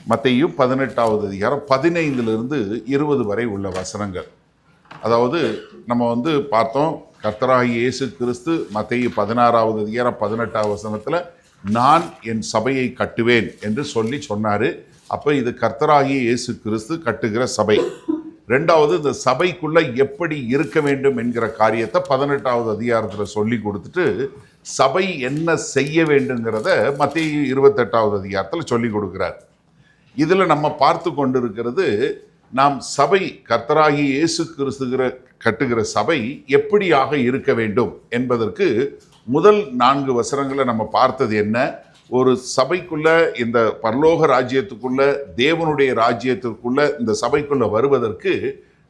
மத்தேயு 18வது அதிகாரம் 15 20 வரை உள்ள வசனங்கள். அதாவது நம்ம பார்த்தோம், கர்த்தராகிய இயேசு கிறிஸ்து மத்தேயு 16வது அதிகாரம் 18வது வசனத்தில் நான் என் சபையை கட்டுவேன் என்று சொன்னார். அப்போ இது கர்த்தராகிய இயேசு கிறிஸ்து கட்டுகிற சபை. ரெண்டாவது, இந்த சபைக்குள்ள எப்படி இருக்க வேண்டும் என்கிற காரியத்தை 18வது அதிகாரத்தில் சொல்லி கொடுத்துட்டு சபை என்ன செய்ய வேண்டுங்கிறத மத்தேயு 28வது அதிகாரத்தில் சொல்லி கொடுக்கிறார். இதில் நம்ம பார்த்து கொண்டிருக்கிறது, நாம் சபை கர்த்தராகிய இயேசு கிறிஸ்து கட்டுகிற சபை எப்படியாக இருக்க வேண்டும் என்பதற்கு முதல் 4 வசனங்களை நம்ம பார்த்தது என்ன? ஒரு சபைக்குள்ள, இந்த பரலோக ராஜ்யத்துக்குள்ள, தேவனுடைய ராஜ்யத்திற்குள்ள இந்த சபைக்குள்ள வருவதற்கு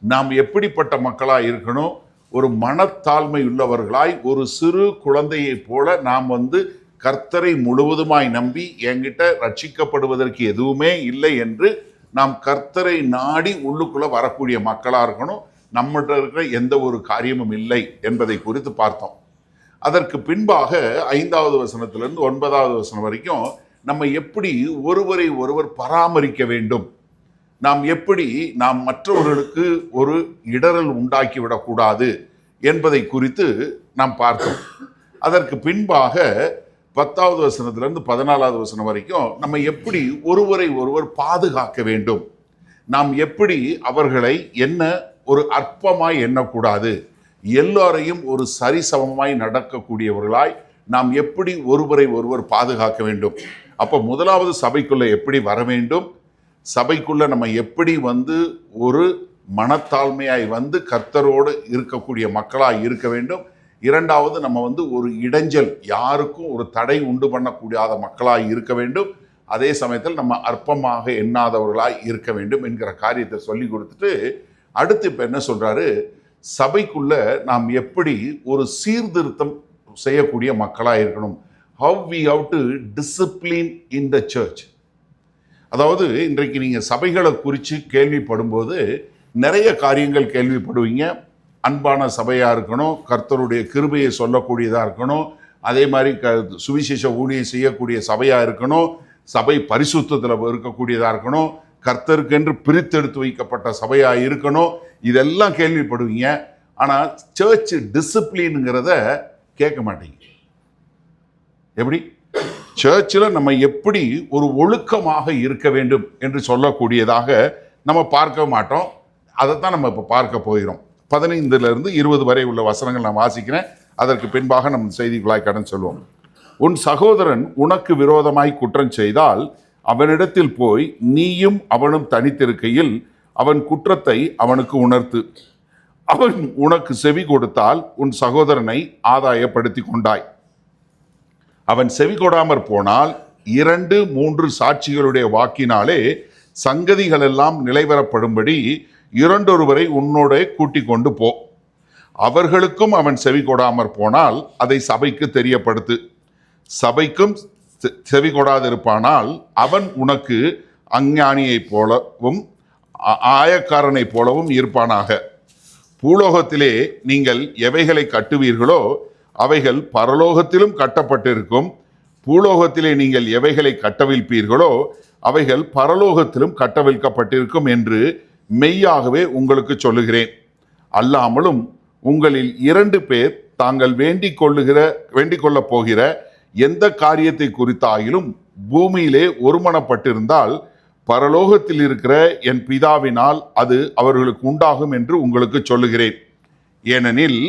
நாம் எப்படிப்பட்ட மக்களாய் இருக்கணும்? ஒரு மனத்தாழ்மை உள்ளவர்களாய், ஒரு சிறு குழந்தையை போல நாம் கர்த்தரை முழுவதுமாய் நம்பி என்கிட்ட ரட்சிக்கப்படுவதற்கு எதுவுமே இல்லை என்று நாம் கர்த்தரை நாடி உள்ளுக்குள்ள வரக்கூடிய மக்களாக இருக்கணும். நம்மகிட்ட இருக்கிற எந்த ஒரு காரியமும் இல்லை என்பதை குறித்து பார்த்தோம். அதற்கு பின்பாக 5வது வசனத்திலிருந்து 9வது வசனம் வரைக்கும் நம்ம எப்படி ஒருவரை ஒருவர் பராமரிக்க வேண்டும், நாம் எப்படி நாம் மற்றவர்களுக்கு ஒரு இடரல் உண்டாக்கி விடக்கூடாது என்பதை குறித்து நாம் பார்த்தோம். அதற்கு பின்பாக 10வது வசனத்திலிருந்து 14வது வசனம் வரைக்கும் நம்ம எப்படி ஒருவரை ஒருவர் பாதுகாக்க வேண்டும், நாம் எப்படி அவர்களை என்ன ஒரு அற்பமாய் எண்ணக்கூடாது, எல்லாரையும் ஒரு சரிசமமாய் நடக்கக்கூடியவர்களாய் நாம் எப்படி ஒருவரை ஒருவர் பாதுகாக்க வேண்டும். அப்போ முதலாவது சபைக்குள்ள எப்படி வர வேண்டும், சபைக்குள்ள நம்ம எப்படி ஒரு மனத்தாழ்மையாய் கர்த்தரோடு இருக்கக்கூடிய மக்களாய் இருக்க வேண்டும். இரண்டாவது, நம்ம ஒரு இடைஞ்சல், யாருக்கும் ஒரு தடை உண்டு பண்ணக்கூடாத மக்களாய் இருக்க வேண்டும். அதே சமயத்தில் நம்ம அற்பமாக எண்ணாதவர்களாய் இருக்க வேண்டும் என்கிற காரியத்தை சொல்லி கொடுத்துட்டு அடுத்து இப்போ என்ன சொல்றாரு, சபைக்குள்ள நாம் எப்படி ஒரு சீர்திருத்தம் செய்யக்கூடிய மக்களாக இருக்கணும். How we have to discipline in the church. அதாவது இன்றைக்கு நீங்கள் சபைகளை குறித்து கேள்விப்படும்போது நிறைய காரியங்கள் கேள்விப்படுவீங்க. அன்பான சபையாக இருக்கணும், கர்த்தருடைய கிருபையை சொல்லக்கூடியதாக இருக்கணும், அதே மாதிரி சுவிசேஷ ஊழியம் செய்யக்கூடிய சபையாக இருக்கணும், சபை பரிசுத்தத்தில் இருக்கக்கூடியதாக இருக்கணும், கர்த்தருக்கென்று பிரித்தெடுத்து வைக்கப்பட்ட சபையாக இருக்கணும். இதெல்லாம் கேள்விப்படுவீங்க. ஆனால் சர்ச் டிசிப்ளின்ங்கிறத கேட்க மாட்டீங்க. எப்படி சர்ச்சில் நம்ம எப்படி ஒரு ஒழுக்கமாக இருக்க வேண்டும் என்று சொல்லக்கூடியதாக நம்ம பார்க்க மாட்டோம். அதைத்தான் நம்ம இப்போ பார்க்க போகிறோம். 15 20 வரை உள்ள வசனங்கள் நான் வாசிக்கிறேன். அதற்கு பின்பாக நம்ம செய்திகளாய் கடன் சொல்வோம். உன் சகோதரன் உனக்கு விரோதமாய் குற்றம் செய்தால் அவனிடத்தில் போய் நீயும் அவனும் தனித்திருக்கையில் அவன் குற்றத்தை அவனுக்கு உணர்த்து. அவன் உனக்கு செவி கொடுத்தால் உன் சகோதரனை ஆதாயப்படுத்தி கொண்டாய். அவன் செவி கொடாமற் போனால் 2-3 சாட்சிகளுடைய வாக்கினாலே சங்கதிகள் எல்லாம் நிலைவரப்படும்படி இரண்டொருவரை உன்னோட கூட்டிக் கொண்டு போ. அவர்களுக்கும் அவன் செவி கொடாமற் போனால் அதை சபைக்கு தெரியப்படுத்து. சபைக்கும் செவி கொடாதிருப்பானால் அவன் உனக்கு அஞ்ஞானியைப் போலவும் ஆயக்காரனைப் போலவும் இருப்பானாக. பூலோகத்திலே நீங்கள் எவைகளை கட்டுவீர்களோ அவைகள் பரலோகத்திலும் கட்டப்பட்டிருக்கும். பூலோகத்திலே நீங்கள் எவைகளை கட்டவிழ்ப்பீர்களோ அவைகள் பரலோகத்திலும் கட்டவிழ்க்கப்பட்டிருக்கும் என்று மெய்யாகவே உங்களுக்கு சொல்லுகிறேன். அல்லாமலும் உங்களில் 2 பேர் தாங்கள் வேண்டிக் கொள்ளப் போகிற எந்த காரியத்தை குறித்தாயிலும் பூமியிலே ஒருமனப்பட்டிருந்தால் பரலோகத்தில் இருக்கிற என் பிதாவினால் அது அவர்களுக்கு உண்டாகும் என்று உங்களுக்கு சொல்லுகிறேன். ஏனெனில்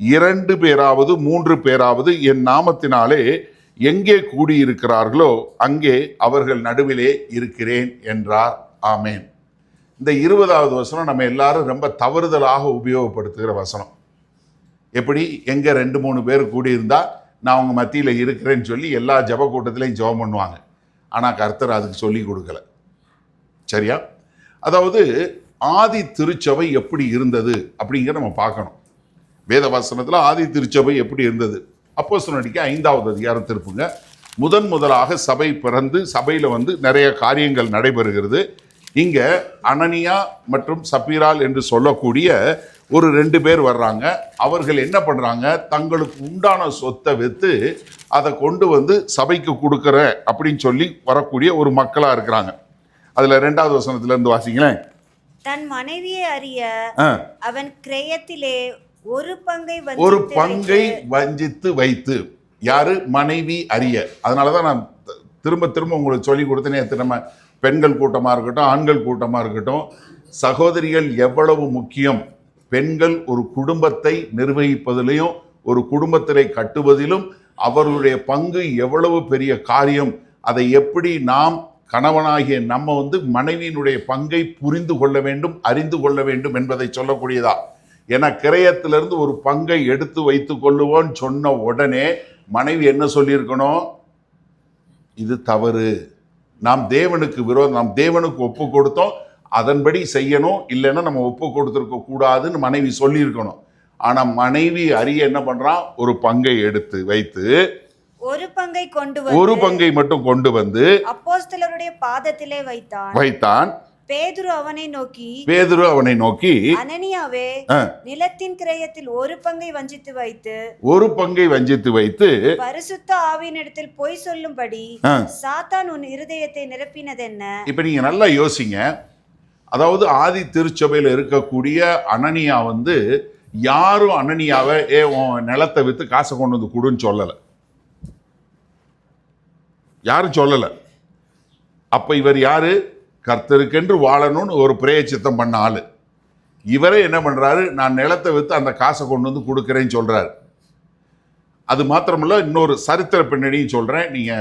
2 பேராவது 3 பேராவது என் நாமத்தினாலே எங்கே கூடியிருக்கிறார்களோ அங்கே அவர்கள் நடுவிலே இருக்கிறேன் என்றார். ஆமேன். இந்த 20வது வசனம் நம்ம எல்லாரும் ரொம்ப தவறுதலாக உபயோகப்படுத்துகிற வசனம். எப்படி, எங்கே 2-3 பேர் கூடியிருந்தா நான் அவங்க மத்தியில் இருக்கிறேன்னு சொல்லி எல்லா ஜப கூட்டத்திலையும் ஜெபம் பண்ணுவாங்க. ஆனால் கர்த்தர் அதுக்கு சொல்லி கொடுக்கல. சரியா? அதாவது ஆதி திருச்சபை எப்படி இருந்தது அப்படிங்கிற நம்ம பார்க்கணும். வேத வசனத்தில் ஆதி திருச்சபை எப்படி இருந்தது? அப்போஸ்தலர் 5வது அதிகாரம் திருப்புங்க. முதலாக சபை பிறந்து சபையில் நிறைய காரியங்கள் நடைபெறுகிறது. இங்க அனனியா மற்றும் சப்பீரால் என்று சொல்லக்கூடிய ஒரு 2 பேர் வர்றாங்க. அவர்கள் என்ன பண்றாங்க, தங்களுக்கு உண்டான சொத்தை விற்று அதை கொண்டு சபைக்கு கொடுக்குற அப்படின்னு சொல்லி வரக்கூடிய ஒரு மக்களா இருக்கிறாங்க. அதுல 2வது வசனத்துல இருந்து வாசிங்களேன். தன் மனைவியை அறிய அவன் கிரயத்திலே ஒரு பங்கை வஞ்சித்து வைத்து. யாரு? மனைவி அறிய. அதனாலதான் நான் திரும்ப திரும்ப உங்களுக்கு சொல்லி கொடுத்தேனே, நம்ம பெண்கள் கூட்டமா இருக்கட்டும், ஆண்கள் கூட்டமா இருக்கட்டும், சகோதரிகள் எவ்வளவு முக்கியம். பெண்கள் ஒரு குடும்பத்தை நிர்வகிப்பதிலையும் ஒரு குடும்பத்திலே கட்டுவதிலும் அவர்களுடைய பங்கு எவ்வளவு பெரிய காரியம். அதை எப்படி நாம் கணவனாகிய நம்ம மனைவியினுடைய பங்கை புரிந்து கொள்ள வேண்டும், அறிந்து கொள்ள வேண்டும் என்பதை சொல்லக்கூடியதா. ஏன்னா கிரயத்திலிருந்து ஒரு பங்கை எடுத்து வைத்துக் கொள்ளுவோன்னு சொன்ன உடனே மனைவி என்ன சொல்லியிருக்கணும்? இது தவறு, நாம் தேவனுக்கு விரோதம், நாம் தேவனுக்கு ஒப்பு கொடுத்தோம், அதன்படி செய்யணும், இல்லைன்னா நம்ம ஒப்பு கொடுத்துருக்க கூடாதுன்னு மனைவி சொல்லியிருக்கணும். ஆனா மனைவி அறிய என்ன பண்றான்? ஒரு பங்கை எடுத்து வைத்து ஒரு பங்கை மட்டும் கொண்டு வந்து அப்போஸ்தலருடைய பாதத்திலே வைத்தான். பேதுரு அவனை நோக்கி அனனியாவே, நிலத்தின் கிரயத்தில் ஒரு பங்கை வஞ்சித்து வைத்து பரிசுத்த ஆவியினிடத்தில் பொய் சொல்லும்படி சாத்தான் உன் இருதயத்தை நிரப்பினதென்ன? இப்ப நீங்க நல்லா யோசிங்க. அதாவது ஆதி திருச்சபையில் இருக்கக்கூடிய அனனியா யாரும் அனனியாவை நிலத்தை வித்து காசை கொண்டு வந்து கொடுன்னு சொல்லல, யாரும் சொல்லல. அப்ப இவர் யாரு? கர்த்தருக்கென்று வாழணும்னு ஒரு பிரயச்சித்தம் பண்ண ஆளு. இவரே என்ன பண்றாரு? நான் நிலத்தை வித்து அந்த காசை கொண்டு வந்து கொடுக்குறேன்னு சொல்றாரு. அது மாத்திரமல்ல, இன்னொரு சரித்திர பின்னணியும் சொல்றேன், நீங்க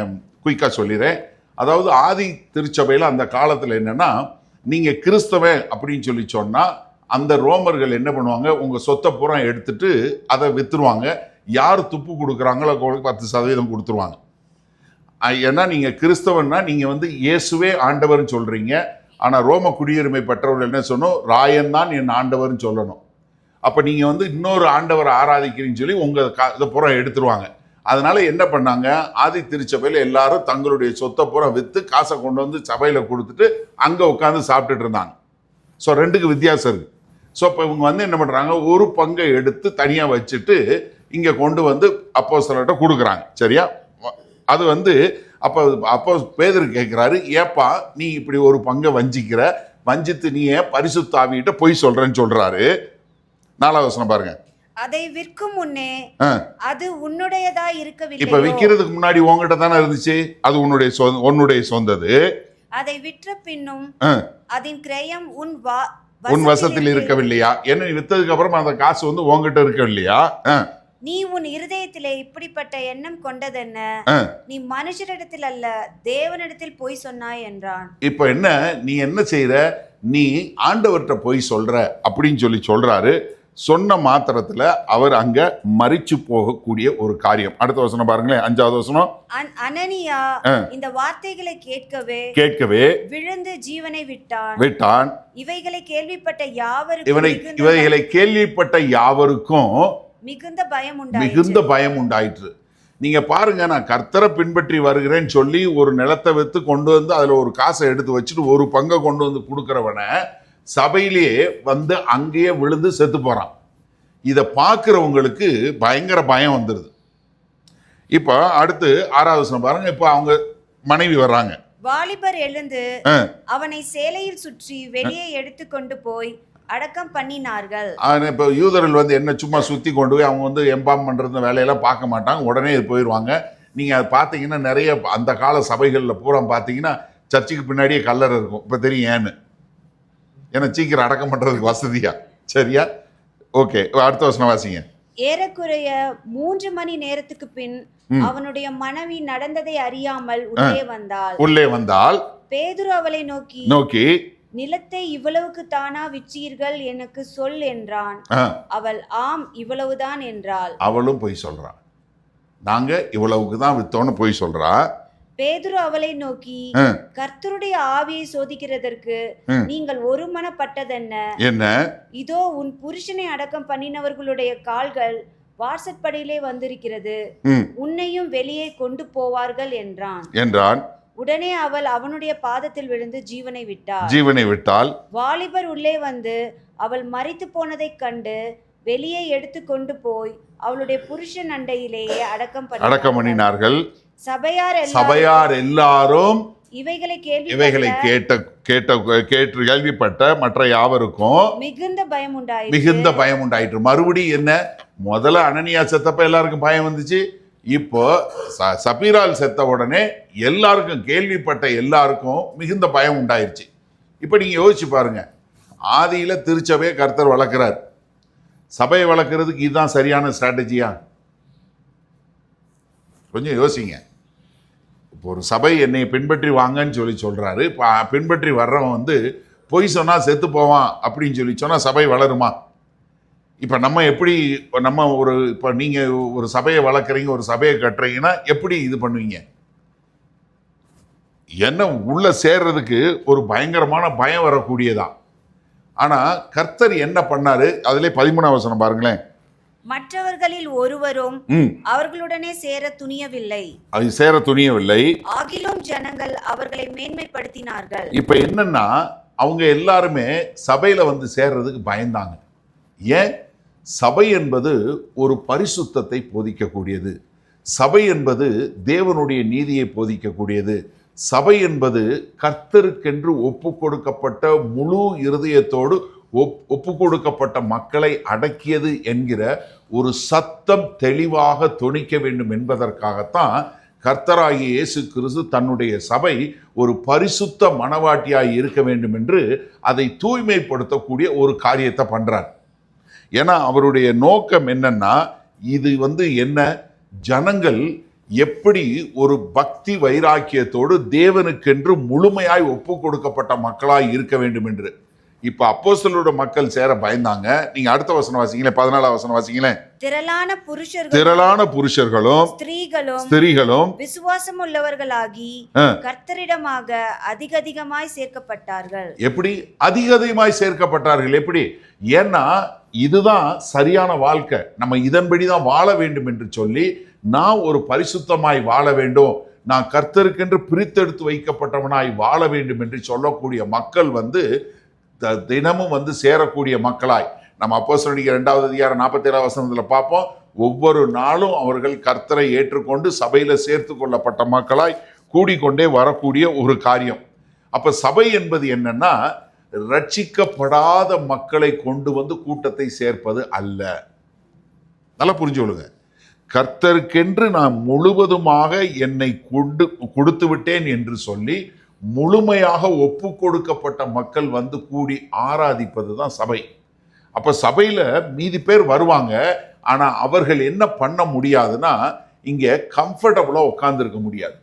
குயிக்கா சொல்லிடுறேன். அதாவது ஆதி திருச்சபையில் அந்த காலத்துல என்னன்னா, நீங்க கிறிஸ்தவன் அப்படின்னு சொல்லி சொன்னா அந்த ரோமர்கள் என்ன பண்ணுவாங்க? உங்க சொத்தை பூரா எடுத்துட்டு அதை வித்துருவாங்க. யார் துப்பு கொடுக்குறாங்களோ 10% கொடுத்துருவாங்க. ஏன்னா நீங்க கிறிஸ்தவன்னா நீங்க இயேசுவே ஆண்டவர்னு சொல்றீங்க. ஆனா ரோம குடியுரிமை பெற்றவர்கள் என்ன சொன்னோம்? ராயன் தான் என் ஆண்டவர்னு சொல்லணும். அப்ப நீங்க இன்னொரு ஆண்டவரை ஆராதிக்கிறீங்கன்னு சொல்லி உங்க இதை பூரா எடுத்துருவாங்க. அதனால என்ன பண்ணாங்க? ஆதி திருச்சபையில் எல்லாரும் தங்களுடைய சொத்தை பூரா வித்து காசை கொண்டு வந்து சபையில கொடுத்துட்டு அங்க உட்காந்து சாப்பிட்டுட்டு இருந்தாங்க. ஸோ 2க்கு வித்தியாசம் இருக்கு. ஸோ இப்போ இவங்க என்ன பண்றாங்க? ஒரு பங்கை எடுத்து தனியா வச்சுட்டு இங்க கொண்டு வந்து அப்போஸ்தலர்கிட்ட கொடுக்குறாங்க. சரியா? அது அப்போ பேதுரு கேட்கிறாரு, ஏப்பா நீ இப்படி ஒரு பங்கை வஞ்சித்து நீ ஏன் பரிசுத்த ஆவியிட்ட பொய் சொல்றேன்னு சொல்றாரு. 4வது வசனம் பாருங்க. அதை விற்கும் முன்னே அது உன்னுடையதா இருக்கவில்லை. இப்ப விக்கிறதுக்கு முன்னாடி உன்கிட்ட தானே இருந்துச்சு, அது உன்னுடைய சொந்தது. அதை விற்ற பின்னும் அதன் கிரயம் உன் வசத்தில் இருக்கவில்லையா? என்ன வித்ததுக்கு அப்புறம் அந்த காசு உன்கிட்ட இருக்கவில்லையா? நீ உன் இருதயத்திலே இப்படிப்பட்ட எண்ணம் கொண்டதென்ன? நீ மனுஷரிடத்தில் அல்ல தேவனிடத்தில் போய் சொன்னாய் என்றான். இப்ப என்ன நீ என்ன செய்யற? நீ ஆண்டவர்கிட்ட போய் சொல்ற அப்படின்னு சொல்றாரு. சொன்ன மாத்திரத்துல அவர் அங்க மரிச்சு போகக்கூடிய ஒரு காரியம். அடுத்த வசனம் பாருங்களேன், 5வது வசனம். அனனியா இந்த வார்த்தைகளை கேட்கவே விழுந்து ஜீவனை விட்டான். இவைகளை கேள்விப்பட்ட யாவருக்கும் மிகுந்த பயம் உண்டாயிற்று. நீங்க பாருங்க, நான் கர்த்தரை பின்பற்றி வருகிறேன்னு சொல்லி ஒரு நிலத்தை வித்து கொண்டு வந்து அதுல ஒரு காசை எடுத்து வச்சுட்டு ஒரு பங்கை கொண்டு வந்து கொடுக்கறவன சபையிலேயே அங்கேயே விழுந்து செத்து போறான். இதை பார்க்கிறவங்களுக்கு பயங்கர பயம் வந்துருது. இப்ப அடுத்து 6வது வசனம் பாருங்க. இப்ப அவங்க மனைவி வர்றாங்க. வாலிபர் எழுந்து அவனை சேலையில் சுற்றி வெளியே எடுத்துக்கொண்டு போய் அடக்கம் பண்ணினார்கள். இப்போ யூதர்கள் என்ன சும்மா சுத்தி கொண்டு போய் அவங்க எம்பாம் பண்றது வேலையெல்லாம் பார்க்க மாட்டாங்க, உடனே போயிடுவாங்க. நீங்க அதை பார்த்தீங்கன்னா நிறைய அந்த கால சபைகளில் பூரா பார்த்தீங்கன்னா சர்ச்சுக்கு பின்னாடியே கல்லறை இருக்கும். இப்போ தெரியும் ஏன்னு, ஏன்னா சீக்கிரம் அடக்கம் பண்றதுக்கு வசதியா. சரியா? ஓகே, அடுத்த வசனம் வாசிங்க. ஏறக்குறைய 3 மணி நேரத்துக்கு பின் அவனுடைய மனைவி நடந்ததை அறியாமல் உள்ளே வந்தாள். பேதுரு அவளை நோக்கி நிலத்தை இவ்வளவுக்கு தானா விற்றீர்கள் எனக்கு சொல் என்றான். அவள் ஆம் இவ்வளவுதான் என்றாள். அவளும் போய் சொல்றான், நாங்க இவ்வளவுக்கு தான் வித்தோன்னு போய் சொல்றா. பேதுரு அவளை நோக்கி கர்த்தருடைய ஆவியை சோதிக்கிறதற்கு நீங்கள் ஒருமனப்பட்டதென்ன? இதோ உன் புருஷனை அடக்கம் பண்ணினவர்களுடைய கால்கள் வாசற்படியிலே வந்திருக்கிறது, உன்னையும் வெளியே கொண்டு போவார்கள் என்றான். உடனே அவள் அவனுடைய பாதத்தில் விழுந்து ஜீவனை விட்டாள். வாலிபர் உள்ளே வந்து அவள் மரித்து போனதை கண்டு வெளியே எடுத்து கொண்டு போய் அவளுடைய புருஷன் அண்டையிலேயே அடக்கம் பண்ணினார்கள். சபையார் எல்லாரும் இவைகளை கேள்விப்பட்ட மற்ற யாவருக்கும் மிகுந்த பயம் உண்டாயிற்று. மறுபடியும் என்ன, முதல்ல அனனியா செத்தப்ப எல்லாருக்கும் பயம் வந்துச்சு. இப்போ சபீரால் செத்த உடனே எல்லாருக்கும், கேள்விப்பட்ட எல்லாருக்கும் மிகுந்த பயம் உண்டாயிருச்சு. இப்போ நீங்க யோசிச்சு பாருங்க, ஆதியில திருச்சபையை கர்த்தர் வளர்க்கிறார். சபையை வளர்க்கறதுக்கு இதுதான் சரியான ஸ்ட்ராட்டஜியா? கொஞ்சம் யோசிங்க. இப்போ ஒரு சபை என்னை பின்பற்றி வாங்கன்னு சொல்றாரு. பின்பற்றி வர்றவன் வந்து பொய் சொன்னா செத்து போவான் அப்படின்னு சொன்னா சபை வளருமா? இப்ப நம்ம எப்படி, இப்ப நீங்க ஒரு சபையை வளர்க்குறீங்க, ஒரு சபையை கட்டுறீங்கன்னா எப்படி இது பண்ணுவீங்க? என்ன உள்ள சேர்றதுக்கு ஒரு பயங்கரமான பயம் வரக்கூடியதான். ஆனா கர்த்தர் என்ன பண்ணாரு? அதுல 13ஆம் வசனம் பாருங்களேன். மற்றவர்களில் ஒருவரும் அவர்களுடனே சேர துணியவில்லை, ஆகிலும் ஜனங்கள் அவர்களை மேன்மைப்படுத்தினார்கள். இப்ப என்னன்னா, அவங்க எல்லாருமே சபையில வந்து சேர்றதுக்கு பயந்தாங்க. ஏன்? சபை என்பது ஒரு பரிசுத்தத்தை போதிக்கக்கூடியது. சபை என்பது தேவனுடைய நீதியை போதிக்கக்கூடியது. சபை என்பது கர்த்தருக்கென்று ஒப்பு கொடுக்கப்பட்ட முழு இருதயத்தோடு ஒப்பு கொடுக்கப்பட்ட மக்களை அடக்கியது என்கிற ஒரு சத்தம் தெளிவாக தொனிக்க வேண்டும் என்பதற்காகத்தான் கர்த்தராகிய இயேசு கிறிஸ்து தன்னுடைய சபை ஒரு பரிசுத்த மனவாட்டியாய் இருக்க வேண்டும் என்று அதை தூய்மைப்படுத்தக்கூடிய ஒரு காரியத்தை பண்றார். ஏன்னா அவருடைய நோக்கம் என்னன்னா, இது வந்து என்ன, ஜனங்கள் எப்படி ஒரு பக்தி வைராக்கியத்தோடு தேவனுக்கென்று முழுமையாய் ஒப்பு கொடுக்கப்பட்ட மக்களாய் இருக்க வேண்டும் என்று. இப்ப அப்போஸ்தலரோட மக்கள் சேர பயந்தாங்க. நீங்க அடுத்த வசனம் வாசிங்களே, 14ஆம் வசனம் வாசிங்களே. திரளான புருஷர்களும் ஸ்திரீகளும் விசுவாசம் உள்ளவர்களாகி கர்த்தரிடமாக அதிகமாய் சேர்க்கப்பட்டார்கள். எப்படி அதிகமாய் சேர்க்கப்பட்டார்கள்? எப்படி? ஏன்னா இதுதான் சரியான வாழ்க்கை, நம்ம இதன்படிதான் வாழ வேண்டும் என்று சொல்லி, நான் ஒரு பரிசுத்தமாய் வாழ வேண்டும், நான் கர்த்தருக்கென்று பிரித்தெடுத்து வைக்கப்பட்டவனாய் வாழ வேண்டும் என்று சொல்லக்கூடிய மக்கள் வந்து தினமும் வந்து சேரக்கூடிய மக்களாய் நம்ம அப்போஸ்தலர் 2ஆம் அதிகாரம் 47ஆம் வசனத்துல பார்ப்போம். ஒவ்வொரு நாளும் அவர்கள் கர்த்தரை ஏற்றுக்கொண்டு சபையில சேர்த்து கொள்ளப்பட்ட மக்களாய் கூடிக்கொண்டே வரக்கூடிய ஒரு காரியம். அப்ப சபை என்பது என்னன்னா, ரட்சிக்கப்படாத மக்களை கொண்டு வந்து கூட்டத்தை சேர்ப்பது அல்ல. நல்லா புரிஞ்சு கொள்ளுங்க. கர்த்தருக்கென்று நான் முழுவதுமாக என்னை கொடுத்து விட்டேன் என்று சொல்லி முழுமையாக ஒப்பு கொடுக்கப்பட்ட மக்கள் வந்து கூடி ஆராதிப்பது தான் சபை. அப்ப சபையில மீதி பேர் வருவாங்க. ஆனா அவர்கள் என்ன பண்ண முடியாதுன்னா, இங்க கம்ஃபர்டபுளா உட்கார்ந்துருக்க முடியாது.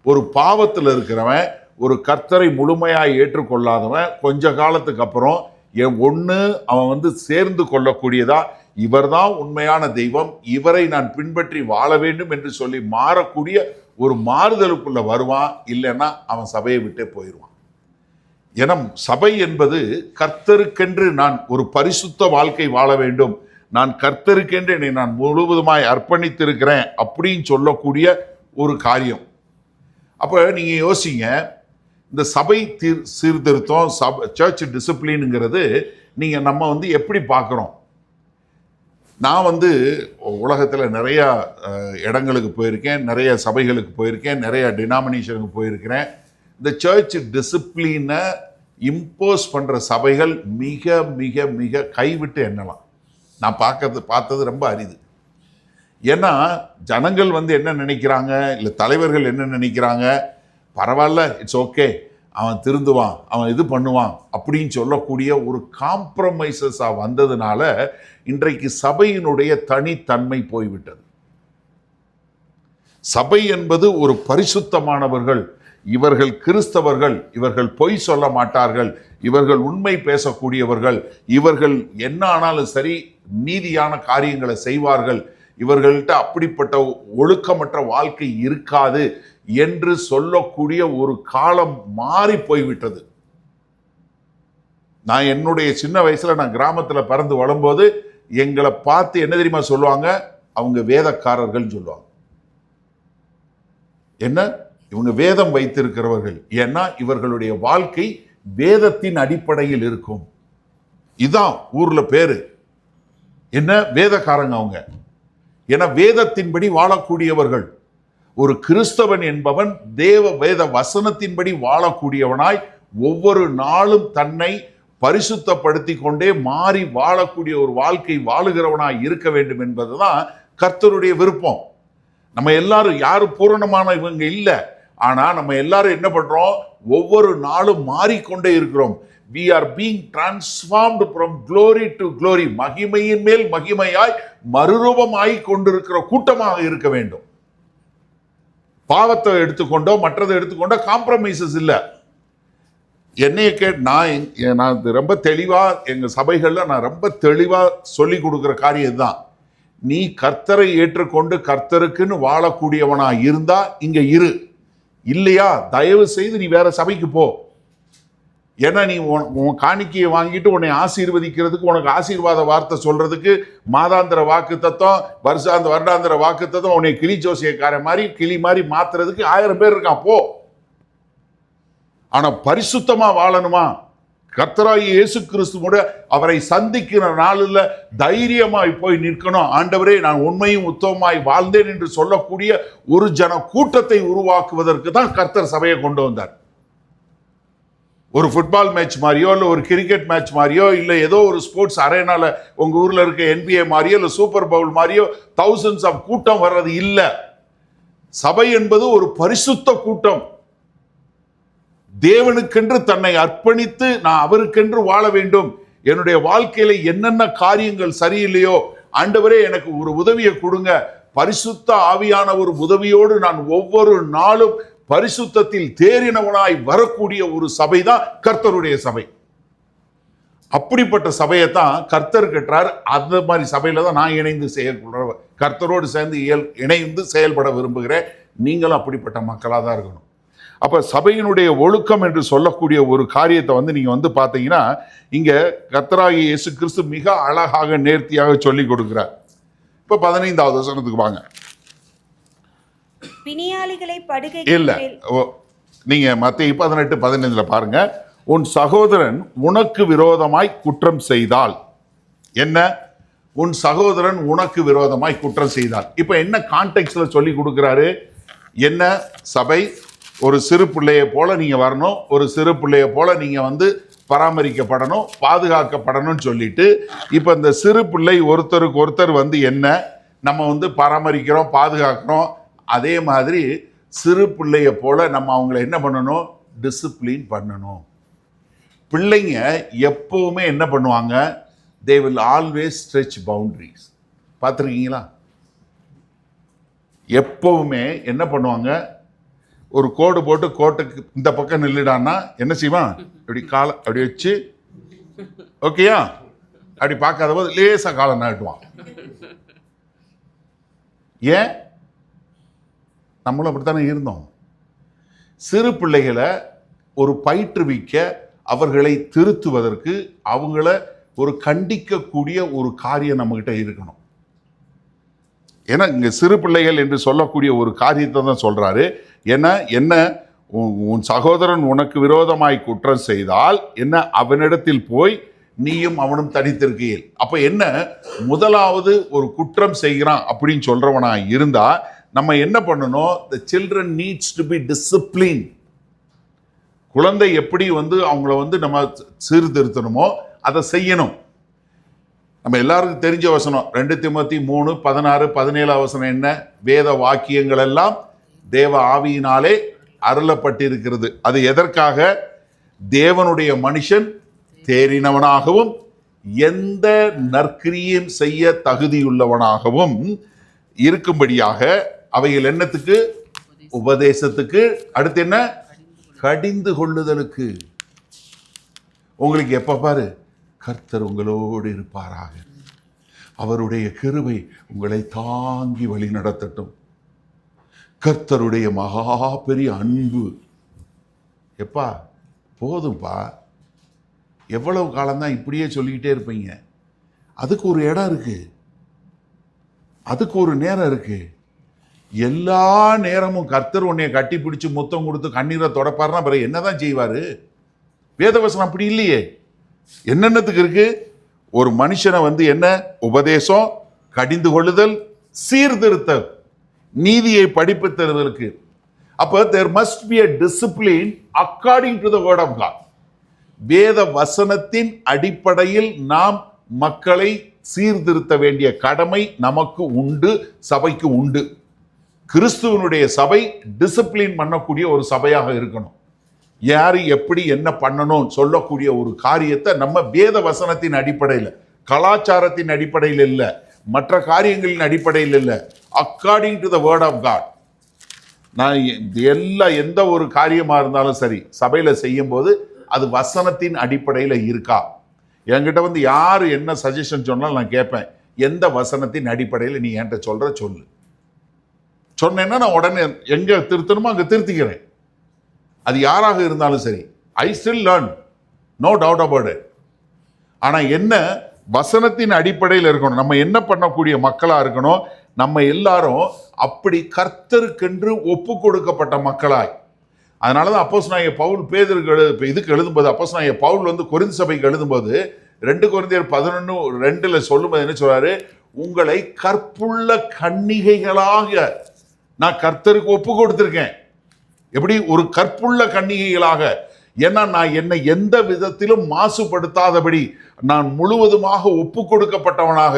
ஒரு பாவத்தில் இருக்கிறவன், ஒரு கர்த்தரை முழுமையாய் ஏற்றுக்கொள்ளாதவன் கொஞ்ச காலத்துக்கு அப்புறம் ஒண்ணு அவன் வந்து சேர்ந்து கொள்ளக்கூடியதா, இவர்தான் உண்மையான தெய்வம், இவரை நான் பின்பற்றி வாழ வேண்டும் என்று சொல்லி மாறக்கூடிய ஒரு மாறுதலுக்குள்ள வருவான். இல்லைன்னா அவன் சபையை விட்டே போயிடுவான். ஏன்னா சபை என்பது கர்த்தருக்கென்று நான் ஒரு பரிசுத்த வாழ்க்கை வாழ வேண்டும், நான் கர்த்தருக்கென்று என்னை நான் முழுவதுமாய் அர்ப்பணித்திருக்கிறேன் அப்படின்னு சொல்லக்கூடிய ஒரு காரியம். அப்ப நீங்க யோசிங்க, இந்த சபை சீர்திருத்தம், சர்ச் டிசிப்ளின்ங்கிறது நீங்க நம்ம வந்து எப்படி பார்க்குறோம்? நான் வந்து உலகத்தில் நிறையா இடங்களுக்கு போயிருக்கேன், நிறைய சபைகளுக்கு போயிருக்கேன், நிறைய டினாமினேஷனுக்கு போயிருக்கிறேன். இந்த சர்ச் டிசிப்ளினை இம்போஸ் பண்ணுற சபைகள் மிக மிக மிக கைவிட்டு எண்ணலாம். நான் பார்த்தது ரொம்ப அரிது. ஏன்னா ஜனங்கள் வந்து என்ன நினைக்கிறாங்க, இல்லை தலைவர்கள் என்ன நினைக்கிறாங்க, பரவாயில்ல, இட்ஸ் ஓகே, அவன் திருந்துவான், அவன் இது பண்ணுவான் அப்படின்னு சொல்லக்கூடிய ஒரு காம்ப்ரமைசஸாக வந்ததுனால இன்றைக்கு சபையினுடைய தனித்தன்மை போய்விட்டது. சபை என்பது ஒரு பரிசுத்தமானவர்கள், இவர்கள் கிறிஸ்தவர்கள், இவர்கள் பொய் சொல்ல மாட்டார்கள், இவர்கள் உண்மை பேசக்கூடியவர்கள், இவர்கள் என்ன ஆனாலும் சரி நீதியான காரியங்களை செய்வார்கள், இவர்கள்ட்ட அப்படிப்பட்ட ஒழுக்கமற்ற வாழ்க்கை இருக்காது என்று சொல்லக்கூடிய ஒரு காலம் மாறி போய்விட்டது. நான் என்னுடைய சின்ன வயசுல நான் கிராமத்துல பிறந்து வளரும்போது எங்களை பார்த்து என்ன தெரியுமா சொல்லுவாங்க? அவங்க வேதக்காரர்கள் சொல்லுவாங்க. என்ன? இவங்க வேதம் வைத்திருக்கிறவர்கள். ஏன்னா இவர்களுடைய வாழ்க்கை வேதத்தின் அடிப்படையில் இருக்கும். இதான் ஊர்ல பேரு என்ன, வேதக்காரங்க அவங்க. ஏன்னா வேதத்தின்படி வாழக்கூடியவர்கள். ஒரு கிறிஸ்தவன் என்பவன் வேத வசனத்தின்படி வாழக்கூடியவனாய் ஒவ்வொரு நாளும் தன்னை பரிசுத்தப்படுத்தி கொண்டே மாறி வாழக்கூடிய ஒரு வாழ்க்கை வாழுகிறவனாய் இருக்க வேண்டும் என்பதுதான் கர்த்தருடைய விருப்பம். நம்ம எல்லாரும் யாரும் பூரணமான இவங்க இல்லை, ஆனா நம்ம எல்லாரும் என்ன பண்றோம், ஒவ்வொரு நாளும் மாறிக்கொண்டே இருக்கிறோம். We are being transformed from glory to glory. மகிமையின் மேல் மகிமையாய் மறுரூபமாய் கொண்டிருக்கிற கூட்டமாக இருக்க வேண்டும். பாவத்தை எடுத்துக்கொண்டோ மற்றதை எடுத்துக்கொண்டோ காம்ப்ரமைசஸ் இல்லை. என்னைய நான் ரொம்ப தெளிவா எங்க சபைகள்ல நான் ரொம்ப தெளிவா சொல்லி கொடுக்கிற காரியம் தான், நீ கர்த்தரை ஏற்றுக்கொண்டு கர்த்தருக்குன்னு வாழக்கூடியவனா இருந்தா இங்க இரு, இல்லையா தயவு செய்து நீ வேற சபைக்கு போ. ஏன்னா நீ உன் காணிக்கையை வாங்கிட்டு உன்னை ஆசீர்வதிக்கிறதுக்கு, உனக்கு ஆசீர்வாத வார்த்தை சொல்றதுக்கு மாதாந்திர வாக்கு தத்துவம், வருடாந்திர வாக்கு தத்துவம், உன்னை கிளி ஜோசியக்கார மாதிரி கிளி மாதிரி மாத்துறதுக்கு 1000 பேர் இருக்கான், போ. ஆனா பரிசுத்தமா வாழணுமா, கர்த்தராகிய இயேசு கிறிஸ்துவோட அவரை சந்திக்கிற நாளில் தைரியமாய் போய் நிற்கணும். ஆண்டவரே, நான் உண்மையும் உத்தமமாய் வாழ்ந்தேன் என்று சொல்லக்கூடிய ஒரு ஜன கூட்டத்தை உருவாக்குவதற்கு தான் கர்த்தர் சபையை கொண்டு வந்தார். ஒரு ஃபுட்பால் மேட்ச் மாதிரியோ இல்லை ஒரு கிரிக்கெட் மேட்ச் மாதிரியோ இல்லை ஏதோ ஒரு ஸ்போர்ட்ஸ் அரேனால உங்க ஊர்ல இருக்க NBA மாதிரியோ இல்லை சூப்பர் பவுல் மாதிரியோ thousands ஆஃப் கூட்டம் வர்றது இல்லை. சபை என்பது ஒரு பரிசுத்த கூட்டம். தேவனுக்கென்று தன்னை அர்ப்பணித்து நான் அவருக்கென்று வாழ வேண்டும். என்னுடைய வாழ்க்கையில என்னென்ன காரியங்கள் சரியில்லையோ, ஆண்டவரே எனக்கு ஒரு உதவியை கொடுங்க, பரிசுத்த ஆவியான ஒரு உதவியோடு நான் ஒவ்வொரு நாளும் பரிசுத்தத்தில் தேறினவனாய் வரக்கூடிய ஒரு சபை தான் கர்த்தருடைய சபை. அப்படிப்பட்ட சபையை தான் கர்த்தர் கற்றார். அந்த மாதிரி சபையில தான் நான் இணைந்து கர்த்தரோடு சேர்ந்து இணைந்து செயல்பட விரும்புகிறேன். நீங்களும் அப்படிப்பட்ட மக்களாக தான் இருக்கணும். அப்ப சபையினுடைய ஒழுக்கம் என்று சொல்லக்கூடிய ஒரு காரியத்தை நீங்க பாத்தீங்கன்னா, இங்க கர்த்தராகிய இயேசு கிறிஸ்து மிக அழகாக நேர்த்தியாக சொல்லி கொடுக்கிறார். இப்ப 15வது வசனத்துக்கு வாங்க. பிணியாளிகளை படுகை இல்ல, நீங்க மத்தேயு 18:15 பாருங்க. உன் சகோதரன் உனக்கு விரோதமாய் குற்றம் செய்தால் என்ன, உன் சகோதரன் உனக்கு விரோதமாய் குற்றம் செய்தால். இப்ப என்ன கான்டெக்ட்ல சொல்லி கொடுக்கிறாரு, என்ன சபை ஒரு சிறு பிள்ளையை போல நீங்க வரணும், ஒரு சிறு பிள்ளையை போல நீங்க பராமரிக்கப்படணும், பாதுகாக்கப்படணும்னு சொல்லிட்டு, இப்ப இந்த சிறு பிள்ளை ஒருத்தருக்கு ஒருத்தர் என்ன நம்ம பராமரிக்கிறோம், பாதுகாக்கிறோம். அதே மாதிரி சிறு பிள்ளைய போல நம்ம அவங்கள என்ன பண்ணணும், டிசிப்ளின் பண்ணணும். பிள்ளைங்க எப்பவுமே என்ன பண்ணுவாங்க, they will always stretch boundaries. பார்த்துருக்கீங்களா? எப்பவுமே என்ன பண்ணுவாங்க, ஒரு கோடு போட்டு கோட்டுக்கு இந்த பக்கம் நில்லுடான்னா என்ன செய்வான், இப்படி காலை அப்படி வச்சு, ஓகேயா, அப்படி பார்க்காத போது லேசா காலை நாட்டுவான். ஏன்? நம்மளும் அப்படித்தானே இருந்தோம். சிறு பிள்ளைகளை ஒரு பயிற்றுவிக்க, அவர்களை திருத்துவதற்கு, அவங்கள ஒரு கண்டிக்கக்கூடிய ஒரு காரியம் நம்மகிட்ட இருக்கணும். ஏன்னா இங்க சிறு பிள்ளைகள் என்று சொல்லக்கூடிய ஒரு காரியத்தை தான் சொல்றாரு. என்ன உன் சகோதரன் உனக்கு விரோதமாய் குற்றம் செய்தால் என்ன, அவனிடத்தில் போய் நீயும் அவனும் தனித்திருக்கையில். அப்ப என்ன, முதலாவது ஒரு குற்றம் செய்கிறான் அப்படின்னு சொல்றவனா இருந்தா நம்ம என்ன பண்ணணும், the children needs to be disciplined. குழந்தை எப்படி அவங்கள நம்ம சீர்திருத்தணுமோ அதை செய்யணும். நம்ம எல்லாருக்கும் தெரிஞ்ச வசனம் 2 தீமோத்தேயு 3:16-17 வசனம் என்ன, வேத வாக்கியங்கள் எல்லாம் தேவ ஆவியினாலே அருளப்பட்டிருக்கிறது. அது எதற்காக, தேவனுடைய மனுஷன் தேறினவனாகவும் எந்த நற்கிரியும் செய்ய தகுதியுள்ளவனாகவும் இருக்கும்படியாக, அவைகள் என்னத்துக்கு, உபதேசத்துக்கு, அடுத்து என்ன, கடிந்து கொள்ளுதலுக்கு. உங்களுக்கு எப்ப பாரு, கர்த்தர் உங்களோடு இருப்பாராக, அவருடைய கிருபை உங்களை தாங்கி வழி நடத்தட்டும், கர்த்தருடைய மகா பெரிய அன்பு. எப்பா போதும்பா, எவ்வளவு காலம்தான் இப்படியே சொல்லிக்கிட்டே இருப்பீங்க? அதுக்கு ஒரு இடம் இருக்கு, அதுக்கு ஒரு நேரம் இருக்கு. எல்லா நேரமும் கர்த்தர் உன்னைய கட்டி பிடிச்சு முத்தம் கொடுத்து கண்ணீரை தொடப்பாருன்னா பிறகு என்னதான் செய்வாரு? வேதவசனம் அப்படி இல்லையே. என்னென்னத்துக்கு இருக்கு, ஒரு மனுஷனை என்ன, உபதேசம், கடிந்து கொள்ளுதல், சீர்திருத்தல், நீதியை படிப்பு தருவதற்கு. அப்போ there must be a discipline according to the word of God. வேத வசனத்தின் அடிப்படையில் நாம் மக்களை சீர்திருத்த வேண்டிய கடமை நமக்கு உண்டு, சபைக்கு உண்டு. கிறிஸ்துவனுடைய சபை டிசிப்ளின் பண்ணக்கூடிய ஒரு சபையாக இருக்கணும். யாரு எப்படி என்ன பண்ணணும் சொல்லக்கூடிய ஒரு காரியத்தை நம்ம வேத வசனத்தின் அடிப்படையில், கலாச்சாரத்தின் அடிப்படையில் இல்லை, மற்ற காரியங்களின் அடிப்படையில் இல்லை, according to the word of God. நான் எந்த ஒரு காரியமா இருந்தாலும் சரி சபையில செய்யும் போது அது வசனத்தின் அடிப்படையில் இருக்கா. என்கிட்ட வந்து யாரு என்ன சஜஷன் சொன்னாலும் நான் கேட்பேன், எந்த வசனத்தின் அடிப்படையில் நீ என்கிட்ட சொல்லு. சொன்னேன்னா நான் உடனே எங்க திருத்தணுமோ அங்க திருத்திக்கிறேன். அது யாராக இருந்தாலும் சரி. I still learn, no doubt about it. ஆனா என்ன வசனத்தின் அடிப்படையில் இருக்கணும். நம்ம என்ன பண்ணக்கூடிய மக்களா இருக்கணும். நம்ம எல்லாரும் அப்படி கர்த்தருக்கென்று ஒப்பு கொடுக்கப்பட்ட மக்களாய். அதனாலதான் அப்போஸ்தலனாகிய பவுல் பேதுருக்கு இதுக்கு எழுதும்போது, அப்போஸ்தலனாகிய பவுல் வந்து கொரிந்து சபைக்கு எழுதும்போது 2 கொரிந்தியர் 11:2 சொல்லும்போது என்ன சொல்றாரு, உங்களை கற்புள்ள கன்னிகைகளாக நான் கர்த்தருக்கு ஒப்பு கொடுத்திருக்கேன். எப்படி? ஒரு கற்புள்ள கன்னிகைகளாக. ஏன்னா நான் என்னை எந்த விதத்திலும் மாசுபடுத்தாதபடி நான் முழுவதுமாக ஒப்பு கொடுக்கப்பட்டவனாக.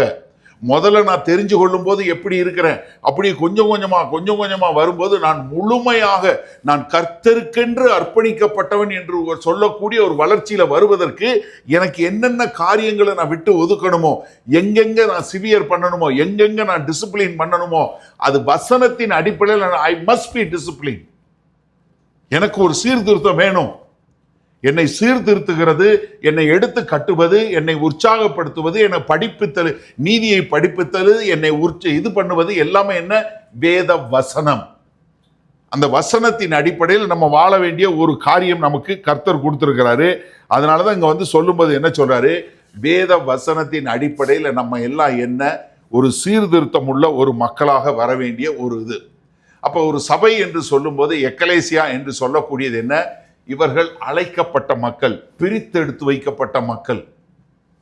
முதல்ல நான் தெரிஞ்சு கொள்ளும் போது எப்படி இருக்கிறேன், அப்படி கொஞ்சம் கொஞ்சமா வரும்போது நான் முழுமையாக நான் கர்த்தருக்கென்று அர்ப்பணிக்கப்பட்டவன் என்று சொல்லக்கூடிய ஒரு வளர்ச்சியில வருவதற்கு எனக்கு என்னென்ன காரியங்களை நான் விட்டு ஒதுக்கணுமோ, எங்கெங்க நான் சிவியர் பண்ணணுமோ, எங்கெங்க நான் டிசிப்ளின் பண்ணணுமோ, அது வசனத்தின் அடிப்படையில் ஐ மஸ்ட் பி டிசிப்ளின். எனக்கு ஒரு சீர்திருத்தம் வேணும். என்னை சீர்திருத்துகிறது, என்னை எடுத்து கட்டுவது, என்னை உற்சாகப்படுத்துவது, என்னை படிப்பித்தல், நீதியை படிப்பித்தல், என்னை இது பண்ணுவது எல்லாமே என்ன? வேத வசனம். அந்த வசனத்தின் அடிப்படையில் நம்ம வாழ வேண்டிய ஒரு காரியம் நமக்கு கர்த்தர் கொடுத்திருக்கிறாரு. அதனாலதான் இங்க வந்து சொல்லும்போது என்ன சொல்றாரு, வேத வசனத்தின் அடிப்படையில் நம்ம எல்லாம் என்ன ஒரு சீர்திருத்தம் உள்ள ஒரு மக்களாக வர வேண்டிய ஒரு இது. அப்ப ஒரு சபை என்று சொல்லும்போது எக்கலேசியா என்று சொல்லக்கூடியது என்ன? இவர்கள் அழைக்கப்பட்ட மக்கள், பிரித்தெடுத்து வைக்கப்பட்ட மக்கள்.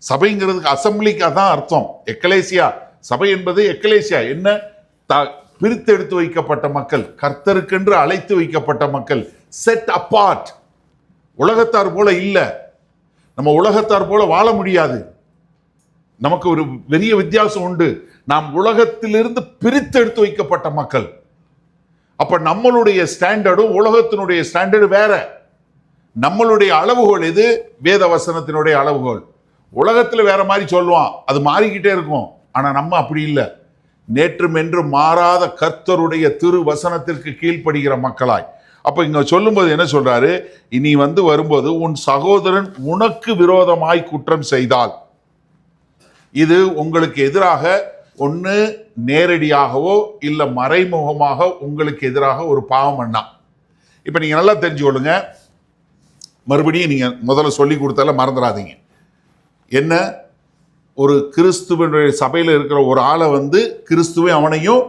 சபைங்கிறதுக்கு அசம்பிளிக்கு அதான் அர்த்தம். எக்கலேசியா, சபை என்பது எக்கலேசியா என்ன? பிரித்தெடுத்து வைக்கப்பட்ட மக்கள், கர்த்தருக்கென்று அழைத்து வைக்கப்பட்ட மக்கள், செட் அப்பார்ட். உலகத்தார் போல இல்ல, நம்ம உலகத்தார் போல வாழ முடியாது. நமக்கு ஒரு பெரிய வித்தியாசம் உண்டு. நாம் உலகத்திலிருந்து பிரித்தெடுத்து வைக்கப்பட்ட மக்கள். அப்ப நம்மளுடைய ஸ்டாண்டர்டும் உலகத்தினுடைய ஸ்டாண்டர்டு வேற. நம்மளுடைய அளவுகோல் எது? வேத வசனத்தினுடைய அளவுகோல். உலகத்துல வேற மாதிரி சொல்லுவான், அது மாறிக்கிட்டே இருக்கும். ஆனா நம்ம அப்படி இல்லை. நேற்றும் என்று மாறாத கர்த்தருடைய திரு வசனத்திற்கு கீழ்ப்படுகிற மக்களாய். அப்ப இங்க சொல்லும்போது என்ன சொல்றாரு, இனி வந்து வரும்போது உன் சகோதரன் உனக்கு விரோதமாய் குற்றம் செய்தால், இது உங்களுக்கு எதிராக ஒன்று நேரடியாகவோ இல்லை மறைமுகமாக உங்களுக்கு எதிராக ஒரு பாவம் பண்ணா. இப்ப நீங்க நல்லா தெரிஞ்சு கொள்ளுங்க, மறுபடியும் நீங்க முதல்ல சொல்லி கொடுத்தால மறந்துடாதீங்க. என்ன? ஒரு கிறிஸ்துவனுடைய சபையில் இருக்கிற ஒரு ஆளை வந்து கிறிஸ்துவை அவனையும்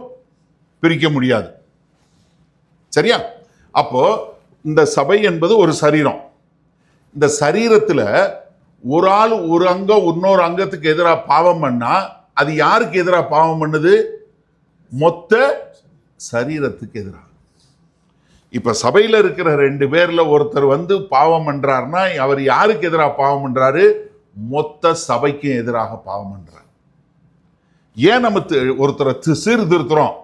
பிரிக்க முடியாது. சரியா? அப்போ இந்த சபை என்பது ஒரு சரீரம். இந்த சரீரத்துல ஒரு ஆள் ஒரு அங்கம் இன்னொரு அங்கத்துக்கு எதிராக பாவம் பண்ணா அது யாருக்கு எதிராக பாவம் பண்ணுது? மொத்த சரீரத்துக்கு எதிராக. இப்ப சபையில இருக்கிற 2 பேர்ல ஒருத்தர் வந்து பாவம் பண்றாருன்னா அவர் யாருக்கு எதிராக பாவம் பண்றாரு? மொத்த சபைக்கு எதிராக பாவம் பண்றாரு. ஏன் நம்ம ஒருத்தரை சீர்திருத்துறோம்?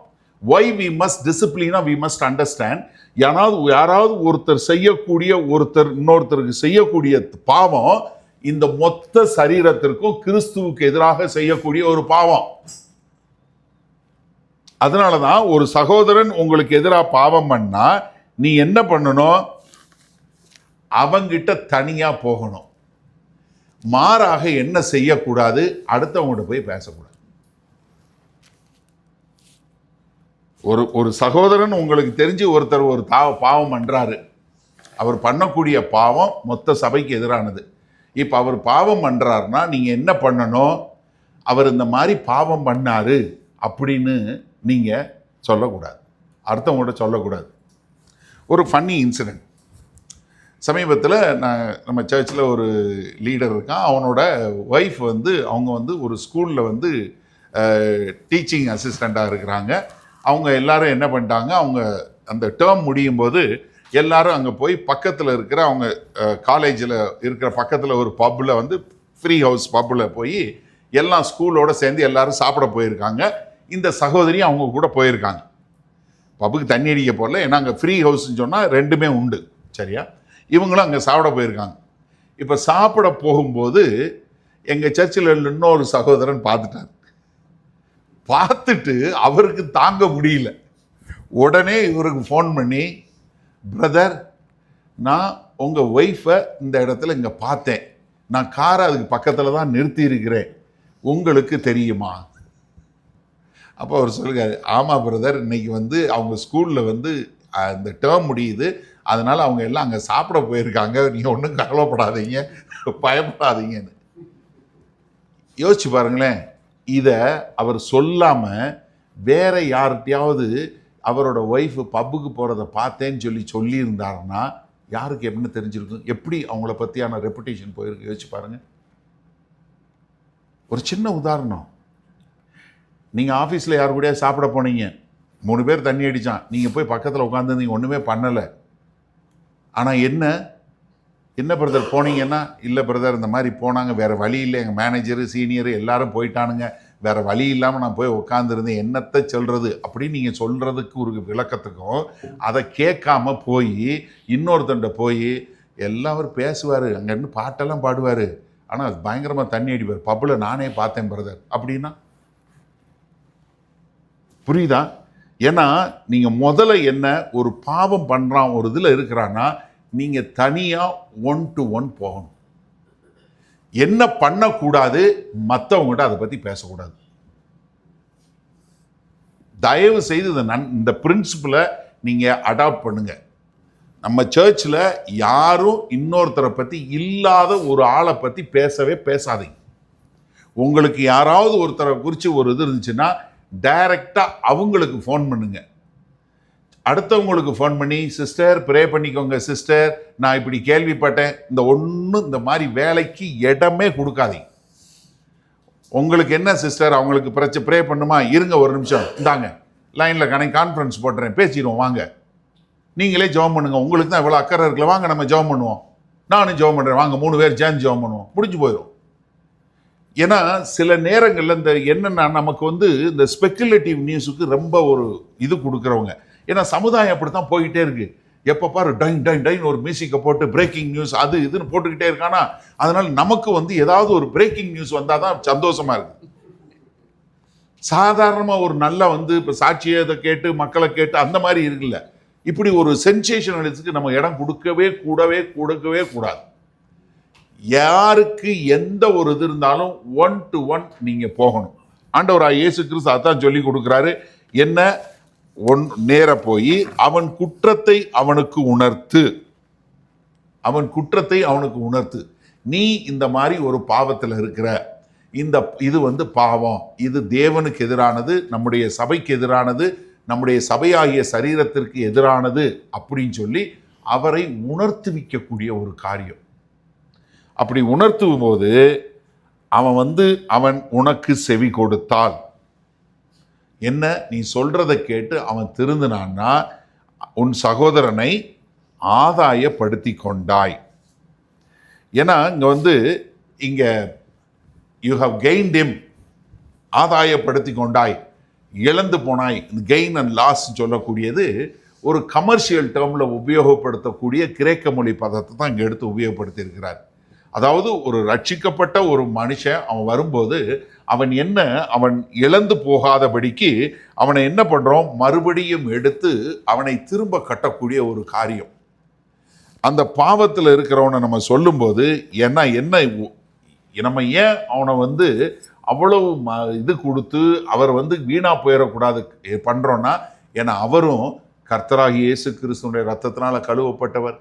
why we must discipline, we must understand. யாராவது ஒருத்தர் செய்யக்கூடிய, ஒருத்தர் இன்னொருத்தருக்கு செய்யக்கூடிய பாவம் இந்த மொத்த சரீரத்திற்கும் கிறிஸ்துவுக்கு எதிராக செய்யக்கூடிய ஒரு பாவம். அதனாலதான் ஒரு சகோதரன் உங்களுக்கு எதிராக பாவம் பண்ணா நீ என்ன பண்ணணும்? அவங்கிட்ட தனியா போகணும். மாறாக என்ன செய்யக்கூடாது? அடுத்தவங்கிட்ட போய் பேசக்கூடாது. ஒரு சகோதரன் உங்களுக்கு தெரிஞ்சு ஒருத்தர் ஒரு பாவம் பண்றாரு, அவர் பண்ணக்கூடிய பாவம் மொத்த சபைக்கு எதிரானது. இப்ப அவர் பாவம் பண்றாருன்னா நீங்க என்ன பண்ணணும்? அவர் இந்த மாதிரி பாவம் பண்ணாரு அப்படின்னு நீங்க சொல்லக்கூடாது, அடுத்தவங்கள்ட்ட சொல்லக்கூடாது. ஒரு ஃபன்னி இன்சிடென்ட். சமீபத்தில் நம்ம சர்ச்சில் ஒரு லீடர் இருக்கான். அவனோட ஒய்ஃப் வந்து அவங்க வந்து ஒரு ஸ்கூலில் வந்து டீச்சிங் அசிஸ்டண்ட்டாக இருக்கிறாங்க. அவங்க எல்லாரும் என்ன பண்ணிட்டாங்க, அவங்க அந்த டேர்ம் முடியும் போது எல்லாரும் அங்கே போய் பக்கத்தில் இருக்கிற அவங்க காலேஜில் இருக்கிற பக்கத்தில் ஒரு பப்பில் வந்து ஃப்ரீ ஹவுஸ் பப்பில் போய் எல்லாம் ஸ்கூலோடு சேர்ந்து எல்லாரும் சாப்பிட போயிருக்காங்க. இந்த சகோதரியும் அவங்க கூட போயிருக்காங்க. பப்புக்கு தண்ணி அடிக்க போகல, ஏன்னா அங்கே ஃப்ரீ ஹவுஸ்ன்னு சொன்னால் ரெண்டுமே உண்டு, சரியா? இவங்களும் அங்கே சாப்பிட போயிருக்காங்க. இப்போ சாப்பிட போகும்போது எங்கள் சர்ச்சில் இன்னொரு சகோதரன் பார்த்துட்டார். பார்த்துட்டு அவருக்கு தாங்க முடியல. உடனே இவருக்கு ஃபோன் பண்ணி, பிரதர், நான் உங்கள் ஒய்ஃபை இந்த இடத்துல இங்கே பார்த்தேன், நான் காரை அதுக்கு பக்கத்தில் தான் நிறுத்தி இருக்கிறேன், உங்களுக்கு தெரியுமா? அப்போ அவர் சொல்லுறாரு, ஆமாம் பிரதர், இன்னைக்கு வந்து அவங்க ஸ்கூலில் வந்து இந்த டேர்ம் முடியுது, அதனால் அவங்க எல்லாம் அங்கே சாப்பிட போயிருக்காங்க, நீங்கள் ஒன்றும் கவலைப்படாதீங்க, பயப்படாதீங்கன்னு. யோசிச்சு பாருங்களேன். இதை அவர் சொல்லாமல் வேற யார்கிட்டையாவது அவரோட ஒய்ஃபு பப்புக்கு போகிறத பார்த்தேன்னு சொல்லியிருந்தாருன்னா யாருக்கு எப்படின்னு தெரிஞ்சிருக்கும், எப்படி அவங்கள பற்றியான ரெப்புடேஷன் போயிருக்கு. யோசிச்சு பாருங்கள். ஒரு சின்ன உதாரணம். நீங்கள் ஆஃபீஸில் யார் கூடயா சாப்பிட போனீங்க, 3 பேர் தண்ணி அடித்தான், நீங்கள் போய் பக்கத்தில் உட்காந்து ஒன்றுமே பண்ணலை. ஆனால் என்ன பிரதர் போனீங்கன்னா, இல்லை பிரதர் இந்த மாதிரி போனாங்க, வேறு வழி இல்லை, எங்கள் மேனேஜரு சீனியரு எல்லாரும் போயிட்டானுங்க, வேறு வழி இல்லாமல் நான் போய் உட்காந்துருந்தேன், என்னத்தை சொல்கிறது அப்படின்னு நீங்கள் சொல்கிறதுக்கு ஒரு விளக்கத்துக்கும், அதை கேட்காம போய் இன்னொருத்தண்ட போய் எல்லாரும் பேசுவார், அங்கேருந்து பாட்டெல்லாம் பாடுவார், ஆனால் அது பயங்கரமாக தண்ணி அடிப்பார், பப்பில் நானே பார்த்தேன் பிரதர் அப்படின்னா புரியுதா? ஏன்னா நீங்கள் முதல்ல என்ன ஒரு பாவம் பண்ணுறான், ஒரு இதில் இருக்கிறான்னா நீங்கள் தனியாக 1 to 1 போகணும். என்ன பண்ணக்கூடாது, மற்றவங்ககிட்ட அதை பற்றி பேசக்கூடாது. தயவு செய்து இந்த பிரின்சிபலை நீங்கள் அடாப்ட் பண்ணுங்க. நம்ம சர்ச்சில் யாரும் இன்னொருத்தரை பற்றி இல்லாத ஒரு ஆளை பற்றி பேசவே பேசாதீங்க. உங்களுக்கு யாராவது ஒருத்தரை குறித்து ஒரு இது இருந்துச்சுன்னா டைரக்டாக அவங்களுக்கு ஃபோன் பண்ணுங்க. அடுத்தவங்களுக்கு ஃபோன் பண்ணி, சிஸ்டர் ப்ரே பண்ணிக்கோங்க சிஸ்டர், நான் இப்படி கேள்விப்பட்டேன், இந்த மாதிரி வேலைக்கு இடமே கொடுக்காதீங்க. உங்களுக்கு என்ன சிஸ்டர், அவங்களுக்கு ப்ரே பண்ணுமா, இருங்க ஒரு நிமிஷம், இந்தாங்க லைனில் கான்ஃபரன்ஸ் போட்டுறேன், பேசிடுவோம் வாங்க, நீங்களே ஜெபம் பண்ணுங்க, உங்களுக்கு தான் இவ்வளோ அக்கறை இருக்குல்ல, வாங்க நம்ம ஜெபம் பண்ணுவோம், நானும் ஜெபம் பண்ணுறேன், வாங்க 3 பேர் சேர்ந்து ஜெபம் பண்ணுவோம், முடிஞ்சு போயிடும். ஏன்னா சில நேரங்களில் இந்த என்னென்னா நமக்கு வந்து இந்த ஸ்பெக்குலேட்டிவ் நியூஸுக்கு ரொம்ப ஒரு இது கொடுக்குறவங்க. ஏன்னா சமுதாயம் அப்படி தான் போய்கிட்டே இருக்கு. எப்போ பாரு டைன் டைன் டைன் ஒரு மியூசிக்கை போட்டு பிரேக்கிங் நியூஸ் அது இதுன்னு போட்டுக்கிட்டே இருக்கானா, அதனால நமக்கு வந்து ஏதாவது ஒரு பிரேக்கிங் நியூஸ் வந்தால் தான் சந்தோஷமா இருக்கு. சாதாரணமாக ஒரு நல்ல வந்து இப்போ சாட்சியத்தை கேட்டு மக்களை கேட்டு அந்த மாதிரி இருக்குல்ல, இப்படி ஒரு சென்சேஷனலிஸ்டுக்கு நம்ம இடம் கொடுக்கவே கூடாது. யாருக்கு எந்த ஒரு இது இருந்தாலும் 1 to 1 நீங்க போகணும். ஆண்டவராய் இயேசு கிறிஸ்து அதான் சொல்லி கொடுக்குறாரு, என்ன நேர போய் அவன் குற்றத்தை அவனுக்கு உணர்த்து. நீ இந்த மாதிரி ஒரு பாவத்தில் இருக்கிற, இது வந்து பாவம், இது தேவனுக்கு எதிரானது, நம்முடைய சபைக்கு எதிரானது, நம்முடைய சபையாகிய சரீரத்திற்கு எதிரானது அப்படின்னு சொல்லி அவரை உணர்த்துவிக்கக்கூடிய ஒரு காரியம். அப்படி உணர்த்தும் போது அவன் உனக்கு செவி கொடுத்தால் என்ன, நீ சொல்றதை கேட்டு அவன் திருந்தினான்னா உன் சகோதரனை ஆதாயப்படுத்தி கொண்டாய். ஏன்னா இங்க யூ ஹவ் கெயின்ட் ஹிம், ஆதாயப்படுத்தி கொண்டாய், இழந்து போனாய். கெயின் அண்ட் லாஸ் சொல்லக்கூடியது ஒரு கமர்ஷியல் டேர்ம்ல உபயோகப்படுத்தக்கூடிய கிரேக்க மொழி பதத்தை தான் இங்க எடுத்து உபயோகப்படுத்தி இருக்கிறார். அதாவது ஒரு ரட்சிக்கப்பட்ட ஒரு மனுஷன் அவன் வரும்போது அவன் இழந்து போகாதபடிக்கு அவனை என்ன பண்றோம், மறுபடியும் எடுத்து அவனை திரும்ப கட்டக்கூடிய ஒரு காரியம். அந்த பாவத்தில் இருக்கிறவனை நம்ம சொல்லும்போது நம்ம ஏன் அவனை அவ்வளவு இது கொடுத்து அவர் வீணா போயிடக்கூடாது பண்றோம்னா, ஏன்னா அவரும் கர்த்தராகிய இயேசு கிறிஸ்துவினுடைய ரத்தத்தினால கழுவப்பட்டவர்,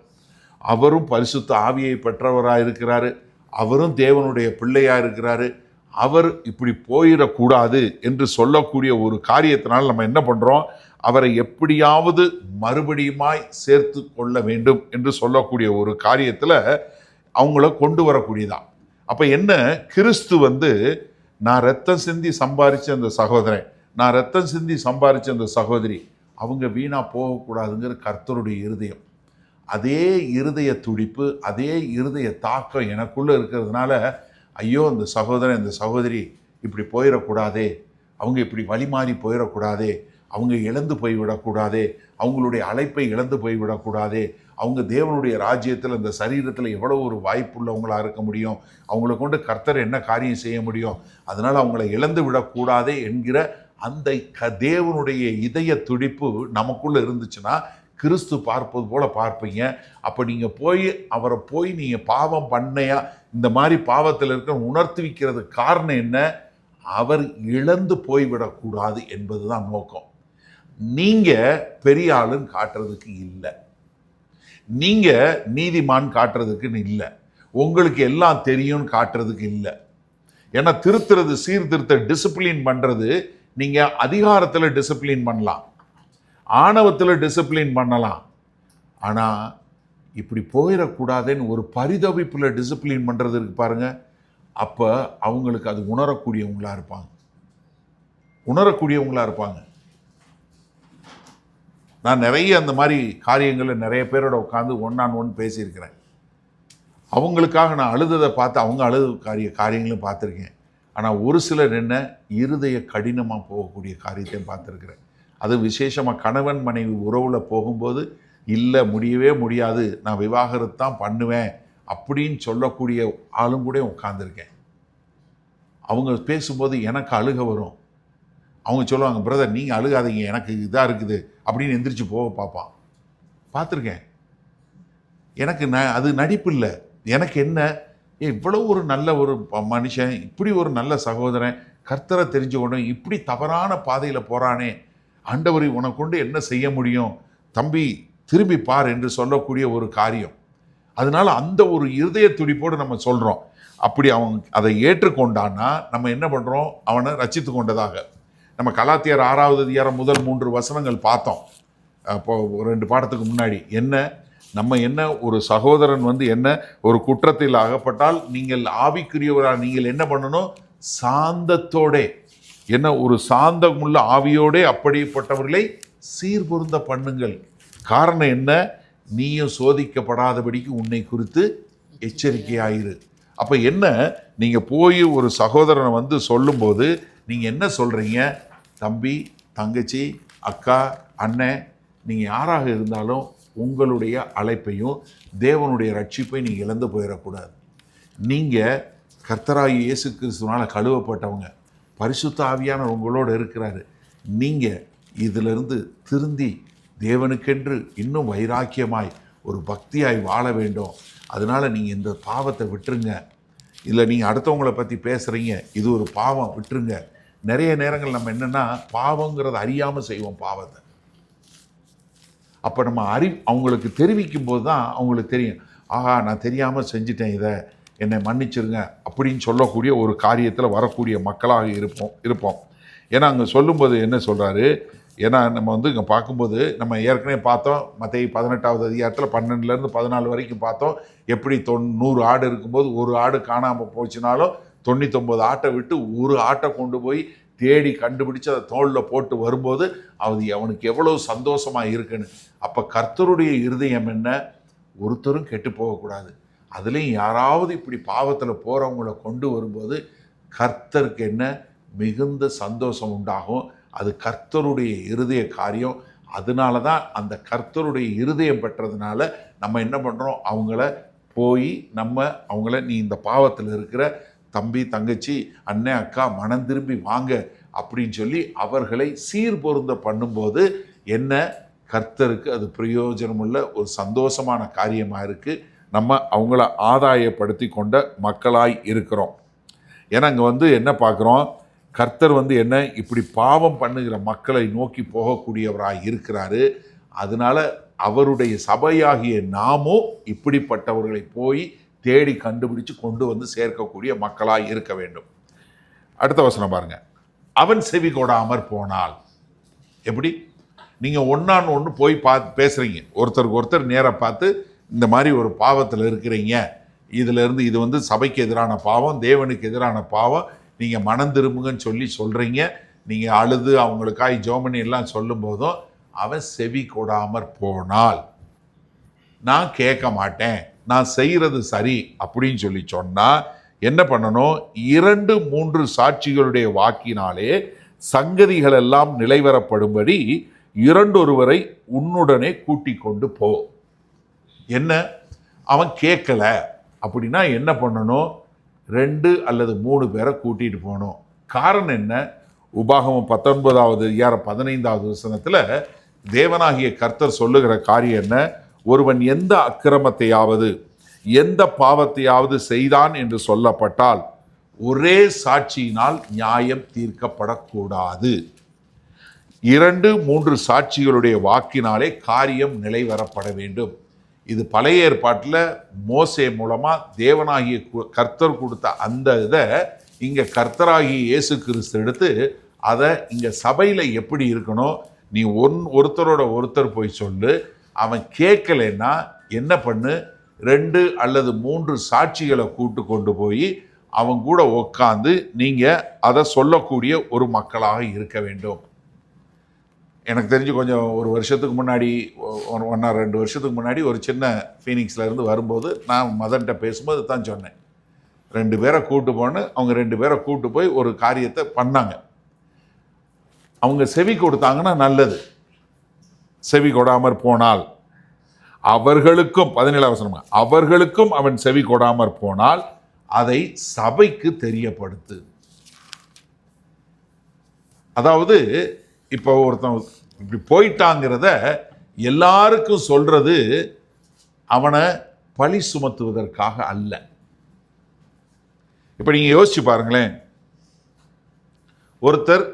அவரும் பரிசுத்த ஆவியை பெற்றவராக இருக்கிறாரு, அவரும் தேவனுடைய பிள்ளையா இருக்கிறாரு. அவர் இப்படி போயிடக்கூடாது என்று சொல்லக்கூடிய ஒரு காரியத்தினால் நம்ம என்ன பண்றோம், அவரை எப்படியாவது மறுபடியுமாய் சேர்த்து கொள்ள வேண்டும் என்று சொல்லக்கூடிய ஒரு காரியத்தில் அவங்கள கொண்டு வரக்கூடியதான். அப்ப என்ன, கிறிஸ்து நான் ரத்தம் சிந்தி சம்பாதிச்ச அந்த சகோதரன், நான் ரத்தம் சிந்தி சம்பாதிச்ச அந்த சகோதரி, அவங்க வீணாக போகக்கூடாதுங்கிற கர்த்தருடைய இருதயம். அதே இருதய துடிப்பு, அதே இருதய தாக்கம் எனக்குள்ளே இருக்கிறதுனால, ஐயோ இந்த சகோதரன் இந்த சகோதரி இப்படி போயிடக்கூடாதே, அவங்க இப்படி வழி மாறி போயிடக்கூடாதே, அவங்க இழந்து போய்விடக்கூடாதே, அவங்களுடைய அழைப்பை இழந்து போய்விடக்கூடாதே, அவங்க தேவனுடைய ராஜ்யத்தில் இந்த சரீரத்தில் எவ்வளோ ஒரு வாய்ப்புள்ளவங்களாக இருக்க முடியும், அவங்கள கொண்டு கர்த்தர் என்ன காரியம் செய்ய முடியும், அதனால் அவங்கள இழந்து விடக்கூடாதே என்கிற அந்த தேவனுடைய இதய துடிப்பு நமக்குள்ளே இருந்துச்சுன்னா கிறிஸ்து பார்ப்பது போல பார்ப்பீங்க. அப்போ நீங்கள் அவரை போய் நீங்கள் பாவம் பண்ணையா இந்த மாதிரி பாவத்தில் இருக்க உணர்த்துவிக்கிறது காரணம் என்ன? அவர் இழந்து போய்விடக்கூடாது என்பது தான் நோக்கம். நீங்கள் பெரிய ஆளுன்னு காட்டுறதுக்கு இல்லை, நீங்கள் நீதிமான் காட்டுறதுக்குன்னு இல்லை, உங்களுக்கு எல்லாம் தெரியும்னு காட்டுறதுக்கு இல்லை. ஏன்னா திருத்துறது, சீர்திருத்த டிசிப்ளின் பண்ணுறது நீங்கள் அதிகாரத்தில் டிசிப்ளின் பண்ணலாம், ஆணவத்தில் டிசிப்ளின் பண்ணலாம். ஆனால் இப்படி போயிடக்கூடாதுன்னு ஒரு பரிதவிப்பில் டிசிப்ளின் பண்ணுறது இருக்கு பாருங்க, அப்போ அவங்களுக்கு அது உணரக்கூடியவங்களா இருப்பாங்க. நான் நிறைய அந்த மாதிரி காரியங்களில் நிறைய பேரோட உட்காந்து 1-on-1 பேசியிருக்கிறேன். அவங்களுக்காக நான் அழுததை பார்த்து அவங்க அழுத காரியங்களும் பார்த்துருக்கேன். ஆனால் ஒரு சிலர் என்ன இருதய கடினமாக போகக்கூடிய காரியத்தையும் பார்த்துருக்கிறேன். அது விசேஷமாக கணவன் மனைவி உறவில் போகும்போது, இல்லை முடியவே முடியாது, நான் விவாகரத்து தான் பண்ணுவேன் அப்படின்னு சொல்லக்கூடிய ஆளும் கூட உட்காந்துருக்கேன். அவங்க பேசும்போது எனக்கு அழுக வரும். அவங்க சொல்லுவாங்க, பிரதர் நீங்கள் அழுகாதீங்க, எனக்கு இதாக இருக்குது அப்படின்னு எந்திரிச்சு போக பார்த்துருக்கேன். எனக்கு அது நடிப்பு இல்லை. எனக்கு என்ன, இவ்வளோ ஒரு நல்ல ஒரு மனுஷன், இப்படி ஒரு நல்ல சகோதரன், கர்த்தரை தெரிஞ்சுக்கணும், இப்படி தவறான பாதையில் போகிறானே, ஆண்டவரை உனக்கு கொண்டு என்ன செய்ய முடியும், தம்பி திரும்பி பார் என்று சொல்லக்கூடிய ஒரு காரியம். அதனால அந்த ஒரு இருதய துடிப்போடு நம்ம சொல்கிறோம். அப்படி அவன் அதை ஏற்றுக்கொண்டான்னா நம்ம என்ன பண்ணுறோம், அவனை ரட்சித்து கொண்டதாக. நம்ம கலாத்தியர் 6வது அதிகாரம் முதல் 3 வசனங்கள் பார்த்தோம் அப்போ 2 பாடத்துக்கு முன்னாடி. நம்ம என்ன ஒரு சகோதரன் என்ன ஒரு குற்றத்தில் அகப்பட்டால் நீங்கள் ஆவிக்குரியவரால் நீங்கள் என்ன பண்ணணும், சாந்தத்தோட ஒரு சாந்தமுள்ள ஆவியோடே அப்படிப்பட்டவர்களை சீர்பொருந்த பண்ணுங்கள். காரணம் என்ன, நீயும் சோதிக்கப்படாதபடிக்கு உன்னை குறித்து எச்சரிக்கையாயிரு. அப்போ என்ன, நீங்கள் போய் ஒரு சகோதரனை சொல்லும்போது நீங்கள் என்ன சொல்கிறீங்க, தம்பி தங்கச்சி அக்கா அண்ணன் நீங்கள் யாராக இருந்தாலும் உங்களுடைய அழைப்பையும் தேவனுடைய ரட்சிப்பையும் நீங்கள் இழந்து போயிடக்கூடாது. நீங்கள் கர்த்தராகிய இயேசு கிறிஸ்துவினால் கழுவப்பட்டவங்க, பரிசுத்த ஆவியானவர் உங்களோடு இருக்கிறாரு. நீங்கள் இதிலிருந்து திருந்தி தேவனுக்கென்று இன்னும் வைராக்கியமாய் ஒரு பக்தியாய் வாழ வேண்டும். அதனால் நீங்கள் இந்த பாவத்தை விட்டுருங்க. இல்லை நீங்கள் அடுத்தவங்களை பற்றி பேசுகிறீங்க, இது ஒரு பாவம், விட்டுருங்க. நிறைய நேரங்கள் நம்ம என்னென்னா பாவங்கிறத அறியாமல் செய்வோம் பாவத்தை. அப்போ நம்ம அவங்களுக்கு தெரிவிக்கும் போது தான் அவங்களுக்கு தெரியும், ஆஹா நான் தெரியாமல் செஞ்சிட்டேன், இதை என்னை மன்னிச்சிருங்க அப்படின்னு சொல்லக்கூடிய ஒரு காரியத்தில் வரக்கூடிய மக்களாக இருப்போம். ஏன்னா அங்கே சொல்லும்போது என்ன சொல்கிறாரு, ஏன்னா நம்ம இங்கே பார்க்கும்போது நம்ம ஏற்கனவே பார்த்தோம், மத்தேயு 18வது அதிகாரத்தில் 12லேருந்து 14 வரைக்கும் பார்த்தோம். எப்படி 100 ஆடு இருக்கும்போது ஒரு ஆடு காணாமல் போச்சுனாலும் 99 ஆட்டை விட்டு ஒரு ஆட்டை கொண்டு போய் தேடி கண்டுபிடிச்சு அதை தோளில் போட்டு வரும்போது அவனுக்கு எவ்வளோ சந்தோஷமாக இருக்குன்னு. அப்போ கர்த்தருடைய இருதயம் என்ன, ஒருத்தரும் கெட்டு போகக்கூடாது. அதுலேயும் யாராவது இப்படி பாவத்தில் போகிறவங்கள கொண்டு வரும்போது கர்த்தருக்கு என்ன மிகுந்த சந்தோஷம் உண்டாகும். அது கர்த்தருடைய இருதய காரியம். அதனால தான் அந்த கர்த்தருடைய இருதயம் பெற்றதுனால நம்ம என்ன பண்ணுறோம், அவங்கள போய் அவங்கள நீ இந்த பாவத்தில் இருக்கிற தம்பி தங்கச்சி அண்ணன் அக்கா மனம் திரும்பி வாங்க அப்படின்னு சொல்லி அவர்களை சீர்பொருந்த பண்ணும்போது என்ன, கர்த்தருக்கு அது பிரயோஜனமுள்ள ஒரு சந்தோஷமான காரியமாக இருக்குது. நம்ம அவங்கள ஆதாயப்படுத்தி கொண்ட மக்களாய் இருக்கிறோம். ஏன்னா அங்கே என்ன பார்க்குறோம், கர்த்தர் என்ன இப்படி பாவம் பண்ணுகிற மக்களை நோக்கி போகக்கூடியவராக இருக்கிறாரு. அதனால அவருடைய சபையாகிய நாமும் இப்படிப்பட்டவர்களை போய் தேடி கண்டுபிடிச்சு கொண்டு சேர்க்கக்கூடிய மக்களாய் இருக்க வேண்டும். அடுத்த வசனம் பாருங்க, அவன் செவி கொடாமற் போனால். எப்படி நீங்கள் 1-on-1 போய் பேசுகிறீங்க, ஒருத்தருக்கு ஒருத்தர் நேராக பார்த்து இந்த மாதிரி ஒரு பாவத்தில் இருக்கிறீங்க, இதிலிருந்து இது சபைக்கு எதிரான பாவம், தேவனுக்கு எதிரான பாவம், நீங்கள் மனம் திரும்புங்கன்னு சொல்கிறீங்க. நீங்கள் அழுது அவங்களுக்காய் ஜோமனி எல்லாம் சொல்லும் போதும் அவன் செவி கொடாமற் போனால், நான் கேட்க மாட்டேன், நான் செய்யறது சரி அப்படின்னு சொல்லி சொன்னா என்ன பண்ணணும்? 2-3 சாட்சிகளுடைய வாக்கினாலே சங்கதிகள் எல்லாம் நிலைவரப்படும்படி இரண்டொருவரை உன்னுடனே கூட்டிக் கொண்டு போ. என்ன, அவன் கேட்கல அப்படின்னா என்ன பண்ணணும்? 2 அல்லது 3 பேரை கூட்டிட்டு போகணும். காரணம் என்ன? உபாகமம் 19:15 வசனத்துல தேவனாகிய கர்த்தர் சொல்லுகிற காரியம் என்ன? ஒருவன் எந்த அக்கிரமத்தையாவது எந்த பாவத்தையாவது செய்தான் என்று சொல்லப்பட்டால் ஒரே சாட்சியினால் நியாயம் தீர்க்கப்படக்கூடாது. 2-3 சாட்சிகளுடைய வாக்கினாலே காரியம் நிலைவரப்பட வேண்டும். இது பழைய ஏற்பாட்டில் மோசே மூலமா தேவனாகிய கர்த்தர் கொடுத்த அந்த இதை இங்க கர்த்தராகிய இயேசு கிறிஸ்து எடுத்து அதை இங்க சபையில எப்படி இருக்கணும்? நீ ஒருத்தரோட ஒருத்தர் போய் சொல்லு. அவன் கேட்கலைன்னா என்ன பண்ணு? 2 அல்லது 3 சாட்சிகளை கூட்டு கொண்டு போய் அவங்க கூட உட்காந்து நீங்க அதை சொல்லக்கூடிய ஒரு மக்களாக இருக்க வேண்டும். எனக்கு தெரிஞ்சு கொஞ்சம் ஒரு வருஷத்துக்கு முன்னாடி 1-2 வருஷத்துக்கு முன்னாடி ஒரு சின்ன ஃபீனிக்ஸ்ல இருந்து வரும்போது நான் மதன்கிட்ட பேசும்போது தான் சொன்னேன், 2 பேரை கூட்டு போன்னு. அவங்க 2 பேரை கூட்டு போய் ஒரு காரியத்தை பண்ணாங்க. அவங்க செவி கொடுத்தாங்கன்னா நல்லது. செவி கொடாமற் போனால் அவர்களுக்கும் 17 வசனம், அவர்களுக்கும் அவன் செவி கொடாமற் போனால் அதை சபைக்கு தெரியப்படுத்து. அதாவது இப்போ ஒருத்தன் இப்படி போயிட்டாங்கிறத எல்லாருக்கும் சொல்றது அவனை பழி சுமத்துவதற்காக அல்ல. இப்ப நீங்க யோசிச்சு பாருங்களேன், ஒருத்தர்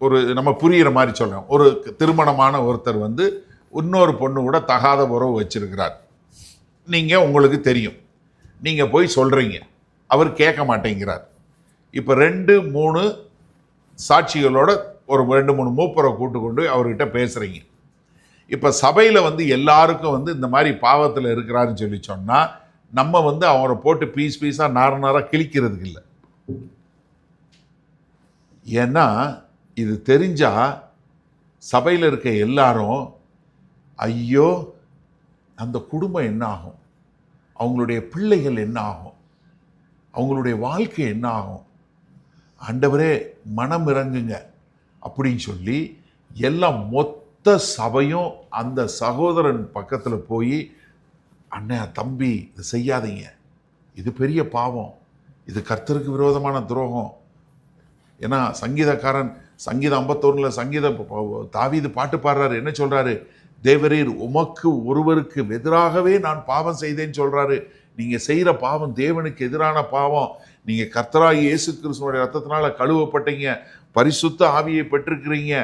ஒரு நம்ம புரிகிற மாதிரி சொல்றோம், ஒரு திருமணமான ஒருத்தர் வந்து இன்னொரு பொண்ணு கூட தகாத உறவு வச்சிருக்கிறார். நீங்க உங்களுக்கு தெரியும், நீங்க போய் சொல்றீங்க, அவர் கேட்க மாட்டேங்கிறார். இப்ப 2-3 சாட்சிகளோட ஒரு 2-3 மூப்பரை கூட்டு கொண்டு அவர்கிட்ட பேசுறீங்க. இப்ப சபையில வந்து எல்லாருக்கும் வந்து இந்த மாதிரி பாவத்தில் இருக்கிறாருன்னு சொல்லி சொன்னா நம்ம வந்து அவரை போட்டு பீஸா நார கிழிக்கிறதுக்கு இல்லை. ஏன்னா இது தெரிஞ்சா சபையில் இருக்க எல்லாரும் ஐயோ அந்த குடும்பம் என்ன ஆகும், அவங்களுடைய பிள்ளைகள் என்ன ஆகும், அவங்களுடைய வாழ்க்கை என்ன ஆகும், ஆண்டவரே மனம் இறங்குங்க அப்படின்னு சொல்லி எல்லாம் மொத்த சபையும் அந்த சகோதரன் பக்கத்தில் போய் அண்ணன் தம்பி இது செய்யாதீங்க, இது பெரிய பாவம், இது கர்த்தருக்கு விரோதமான துரோகம். ஏன்னா சங்கீதக்காரன் சங்கீதம் 51 தாவீது பாட்டு பாடுறாரு, என்ன சொல்றாரு? தேவரீர் உமக்கு ஒருவருக்கு எதிராகவே நான் பாவம் செய்தேன்னு சொல்றாரு. நீங்க செய்யற பாவம் தேவனுக்கு எதிரான பாவம். நீங்க கர்த்தராகிய இயேசு கிறிஸ்துவோட ரத்தத்தினால கழுவப்பட்டீங்க, பரிசுத்த ஆவியை பெற்றிருக்கிறீங்க.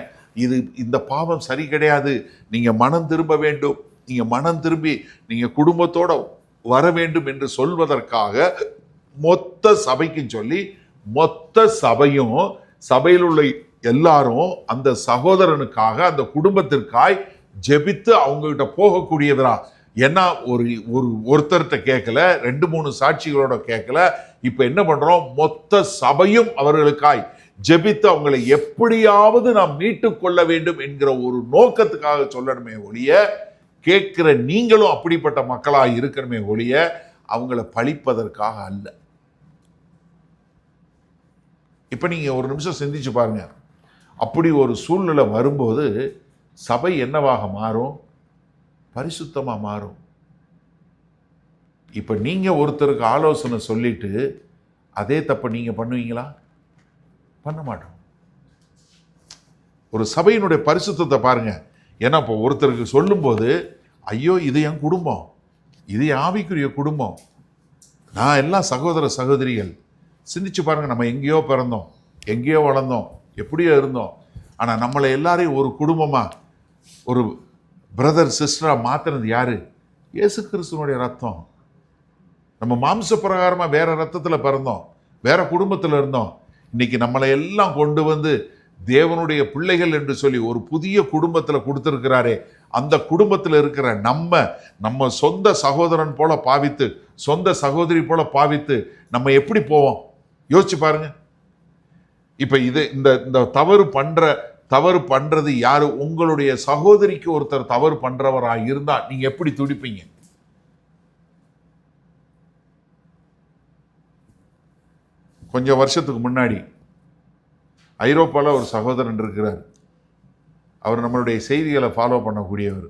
இந்த பாவம் சரி கிடையாது. நீங்க மனம் திரும்ப வேண்டும். நீங்க மனம் திரும்பி நீங்க குடும்பத்தோட வர வேண்டும் என்று சொல்வதற்காக மொத்த சபைக்கும் சொல்லி மொத்த சபையும் சபையில் உள்ள எல்லாரும் அந்த சகோதரனுக்காக அந்த குடும்பத்திற்காய் ஜெபித்து அவங்ககிட்ட போகக்கூடியதுரா. ஏன்னா ஒருத்தர்கிட்ட கேட்கல, 2-3 சாட்சிகளோட கேட்கல. இப்ப என்ன பண்றோம்? மொத்த சபையும் அவர்களுக்காய் ஜெபித்து அவங்களை எப்படியாவது நாம் மீட்டு கொள்ள வேண்டும் என்கிற ஒரு நோக்கத்துக்காக சொல்லணுமே ஒழிய, கேட்கிற நீங்களும் அப்படிப்பட்ட மக்களாக இருக்கணுமே ஒழிய அவங்கள பழிப்பதற்காக அல்ல. இப்ப நீங்க ஒரு நிமிஷம் சிந்திச்சு பாருங்க. அப்படி ஒரு சூழ்நிலை வரும்போது சபை என்னவாக மாறும்? பரிசுத்தமா மாறும். இப்ப நீங்க ஒருத்தருக்கு ஆலோசனை சொல்லிட்டு அதே தப்ப நீங்க பண்ணுவீங்களா? பண்ண மாட்டோம். ஒரு சபையினுடைய பரிசுத்தத்தை பாருங்க. ஏன்னா இப்போ ஒருத்தருக்கு சொல்லும்போது ஐயோ இது என் குடும்பம், இது என் ஆவிக்குரிய குடும்பம், நான் எல்லாம் சகோதர சகோதரிகள். சிந்திச்சு பாருங்க, நம்ம எங்கேயோ பிறந்தோம், எங்கேயோ வளர்ந்தோம், எப்படியோ இருந்தோம். ஆனால் நம்மளை எல்லாரையும் ஒரு குடும்பமா ஒரு பிரதர் சிஸ்டரா மாத்தினது யாரு? இயேசு கிறிஸ்துவனுடைய ரத்தம். நம்ம மாம்ச பிரகாரமா வேற ரத்தத்தில் பிறந்தோம், வேற குடும்பத்தில் இருந்தோம். இன்னைக்கு நம்மளை எல்லாம் கொண்டு வந்து தேவனுடைய பிள்ளைகள் என்று சொல்லி ஒரு புதிய குடும்பத்தில் கொடுத்துருக்கிறாரே, அந்த குடும்பத்தில் இருக்கிற நம்ம சொந்த சகோதரன் போல பாவித்து, சொந்த சகோதரி போல பாவித்து நம்ம எப்படி போவோம்? யோசிச்சு பாருங்க. இப்ப இந்த தவறு பண்ற தவறு பண்றது யாரு? உங்களுடைய சகோதரிக்கு ஒருத்தர் தவறு பண்றவரா இருந்தா நீங்க எப்படி துடிப்பீங்க? கொஞ்சம் வருஷத்துக்கு முன்னாடி ஐரோப்பாவில் ஒரு சகோதரன் இருக்கிறார். அவர் நம்மளுடைய செய்திகளை ஃபாலோ பண்ணக்கூடியவர்.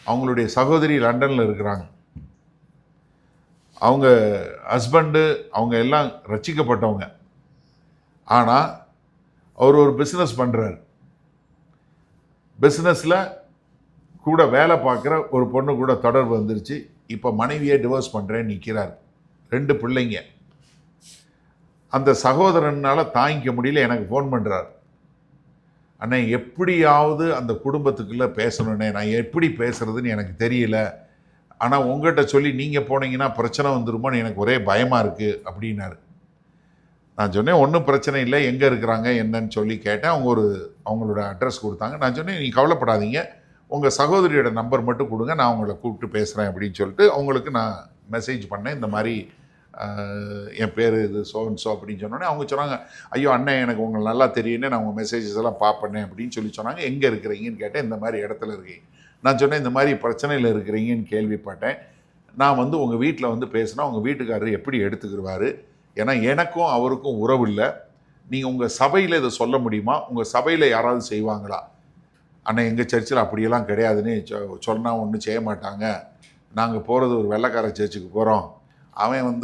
அவங்களுடைய சகோதரி லண்டனில் இருக்கிறாங்க. அவங்க ஹஸ்பண்டு அவங்க எல்லாம் ரட்சிக்கப்பட்டவங்க. ஆனால் அவர் ஒரு பிஸ்னஸ் பண்ணுறார். பிஸ்னஸில் கூட வேலை பார்க்குற ஒரு பொண்ணு கூட தொடர்பு வந்துருச்சு. இப்போ மனைவியை டிவோர்ஸ் பண்ணுறேன்னு நிற்கிறார். 2 பிள்ளைங்க. அந்த சகோதரனால் தாங்கிக்க முடியல. எனக்கு ஃபோன் பண்ணுறார். அண்ணே, எப்படியாவது அந்த குடும்பத்துக்குள்ளே பேசணுன்னே, நான் எப்படி பேசுறதுன்னு எனக்கு தெரியல. ஆனால் உங்கள்கிட்ட சொல்லி நீங்கள் போனீங்கன்னா பிரச்சனை வந்துருமோன்னு எனக்கு ஒரே பயமாக இருக்குது அப்படின்னாரு. நான் சொன்னேன், ஒன்றும் பிரச்சனை இல்லை, எங்கே இருக்கிறாங்க என்னன்னு சொல்லி கேட்டேன். அவங்களோட அட்ரஸ் கொடுத்தாங்க. நான் சொன்னேன், நீங்கள் கவலைப்படாதீங்க, உங்கள் சகோதரியோட நம்பர் மட்டும் கொடுங்க, நான் உங்களை கூப்பிட்டு பேசுகிறேன் அப்படின்னு சொல்லிட்டு அவங்களுக்கு நான் மெசேஜ் பண்ணேன். இந்த மாதிரி என் பேர் இது சோன்சோ அப்படின்னு சொன்னோன்னே அவங்க சொன்னாங்க, ஐயோ அண்ணன், எனக்கு உங்களை நல்லா தெரியுன்னு நான் உங்கள் மெசேஜஸ் எல்லாம் பார்ப்பேன் அப்படின்னு சொல்லி சொன்னாங்க. எங்கே இருக்கிறீங்கன்னு கேட்டேன். இந்த மாதிரி இடத்துல இருக்கீங்க. நான் சொன்னேன், இந்த மாதிரி பிரச்சனையில் இருக்கிறீங்கன்னு கேள்விப்பட்டேன். நான் உங்கள் வீட்டில் பேசினா உங்கள் வீட்டுக்காரர் எப்படி எடுத்துக்கிடுவார்? ஏன்னா எனக்கும் அவருக்கும் உறவு இல்லை. நீங்கள் உங்கள் சபையில் இதை சொல்ல முடியுமா? உங்கள் சபையில் யாராவது செய்வாங்களா? ஆனால் எங்கள் சர்ச்சில் அப்படியெல்லாம் கிடையாதுன்னு சொன்னால் ஒன்றும் செய்ய மாட்டாங்க. நாங்கள் போகிறது ஒரு வெள்ளைக்கார சர்ச்சுக்கு போகிறோம், அவன்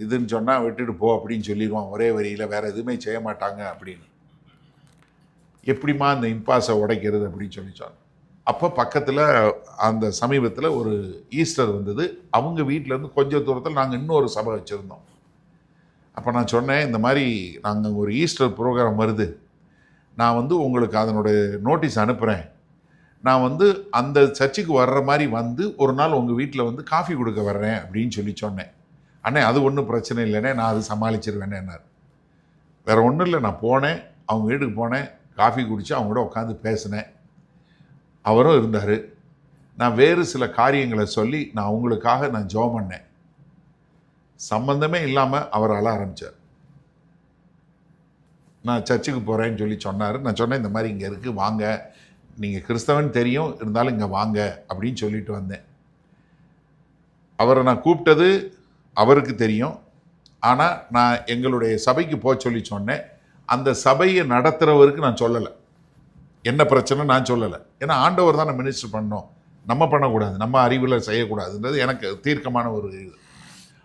இதுன்னு சொன்னால் விட்டுட்டு போ அப்படின்னு சொல்லிடுவான் ஒரே வரியில், வேறு எதுவுமே செய்ய மாட்டாங்க அப்படின்னு. எப்படிமா இந்த இம்பாஸை உடைக்கிறது அப்படின்னு சொல்லி சொன்னேன். அப்போ பக்கத்தில் அந்த சமீபத்தில் ஒரு ஈஸ்டர் வந்தது. அவங்க வீட்டிலேருந்து கொஞ்சம் தூரத்தில் நாங்கள் இன்னொரு சபை வச்சுருந்தோம். அப்போ நான் சொன்னேன், இந்த மாதிரி நாங்கள் ஒரு ஈஸ்டர் ப்ரோக்ராம் வருது, நான் உங்களுக்கு அதனுடைய நோட்டீஸ் அனுப்புகிறேன். நான் அந்த சர்ச்சுக்கு வர்ற மாதிரி ஒரு நாள் உங்கள் வீட்டில் காஃபி கொடுக்க வர்றேன் அப்படின்னு சொல்லி சொன்னேன். அண்ணே, அது ஒன்றும் பிரச்சனை இல்லைண்ணே, நான் அது சமாளிச்சிருவேனேன்னார். வேறு ஒன்றும் இல்லை, நான் போனேன், அவங்க வீட்டுக்கு போனேன், காஃபி குடித்து அவங்க கூட உட்காந்து பேசினேன். அவரும் இருந்தார். நான் வேறு சில காரியங்களை சொல்லி நான் அவங்களுக்காக நான் ஜெபம் பண்ணேன். சம்பந்தமே இல்லாமல் அவர் அழ ஆரம்பித்தார். நான் சர்ச்சுக்கு போகிறேன்னு சொல்லி சொன்னார். நான் சொன்னேன், இந்த மாதிரி இங்கே இருக்குது, வாங்க, நீங்கள் கிறிஸ்தவன் தெரியும், இருந்தாலும் இங்கே வாங்க அப்படின்னு சொல்லிட்டு வந்தேன். அவரை நான் கூப்பிட்டது அவருக்கு தெரியும். ஆனால் நான் எங்களுடைய சபைக்கு போக சொல்லி சொன்னேன். அந்த சபையை நடத்துகிறவருக்கு நான் சொல்லலை, என்ன பிரச்சனை நான் சொல்லலை. ஏன்னா ஆண்டவர் தான் மினிஸ்டர் பண்ணோம், நம்ம பண்ணக்கூடாது, நம்ம அறிவில் செய்யக்கூடாதுன்றது எனக்கு தீர்க்கமான ஒரு இது.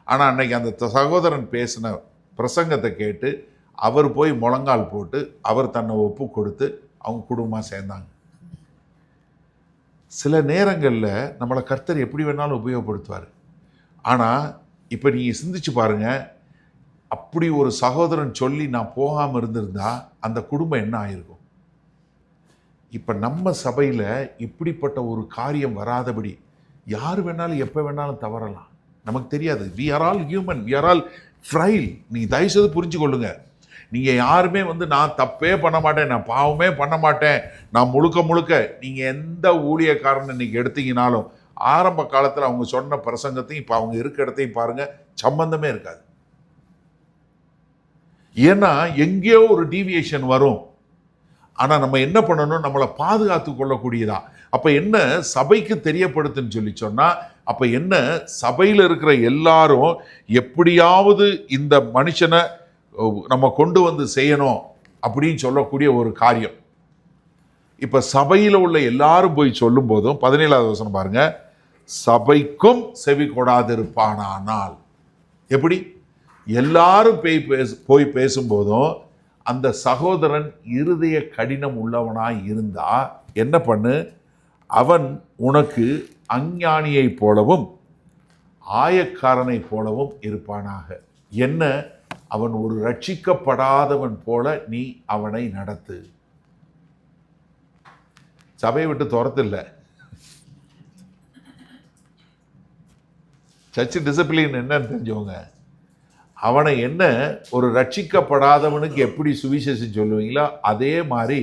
ஆனால் அன்னைக்கு அந்த சகோதரன் பேசின பிரசங்கத்தை கேட்டு அவர் போய் முழங்கால் போட்டு அவர் தன்னை ஒப்பு கொடுத்து அவங்க குடும்பமாக சேர்ந்தாங்க. சில நேரங்களில் நம்மளை கர்த்தர் எப்படி வேணாலும் உபயோகப்படுத்துவார். ஆனால் இப்போ நீங்கள் சிந்திச்சு பாருங்கள், அப்படி ஒரு சகோதரன் சொல்லி நான் போகாமல் இருந்திருந்தா அந்த குடும்பம் என்ன ஆயிருக்கும்? இப்போ நம்ம சபையில் இப்படிப்பட்ட ஒரு காரியம் வராதபடி யார் வேணாலும் எப்போ வேணாலும் தவறலாம், நமக்கு தெரியாது. We are all human, we are all frail. நீங்கள் தயவுசெய்து புரிஞ்சு கொள்ளுங்க. நீங்கள் யாருமே நான் தப்பே பண்ண மாட்டேன், நான் பாவமே பண்ண மாட்டேன், நான் முழுக்க நீங்கள் எந்த ஊழியக்காரன் இன்னைக்கு எடுத்தீங்கனாலும் ஆரம்ப காலத்தில் அவங்க சொன்ன பிரசங்கத்தையும் இப்போ அவங்க இருக்க இடத்தையும் பாருங்கள், சம்பந்தமே இருக்காது. ஏன்னா எங்கேயோ ஒரு டீவியேஷன் வரும். ஆனால் நம்ம என்ன பண்ணணும், நம்மளை பாதுகாத்து கொள்ளக்கூடியதா. அப்போ என்ன சபைக்கு தெரியப்படுத்துன்னு சொல்லி சொன்னால், அப்போ என்ன சபையில் இருக்கிற எல்லாரும் எப்படியாவது இந்த மனுஷனை நம்ம கொண்டு செய்யணும் அப்படின்னு சொல்லக்கூடிய ஒரு காரியம். இப்போ சபையில் உள்ள எல்லாரும் போய் சொல்லும் போதும் 17வது வசனம் பாருங்க, சபைக்கும் செவி கொடாதிருப்பானால். எப்படி? எல்லாரும் போய் பேசும்போதும் அந்த சகோதரன் இருதய கடினம் உள்ளவனாய் இருந்தா என்ன பண்ணு, அவன் உனக்கு அஞ்ஞானியை போலவும் ஆயக்காரனை போலவும் இருப்பானாக. என்ன? அவன் ஒரு ரட்சிக்கப்படாதவன் போல நீ அவனை நடத்து. சபையை விட்டு துரத்தில்லை, சர்ச் டிசிப்ளின் என்னன்னு தெரிஞ்சவங்க. அவனை என்ன ஒரு ரட்சிக்கப்படாதவனுக்கு எப்படி சுவிசேஷம் சொல்லுவீங்களோ அதே மாதிரி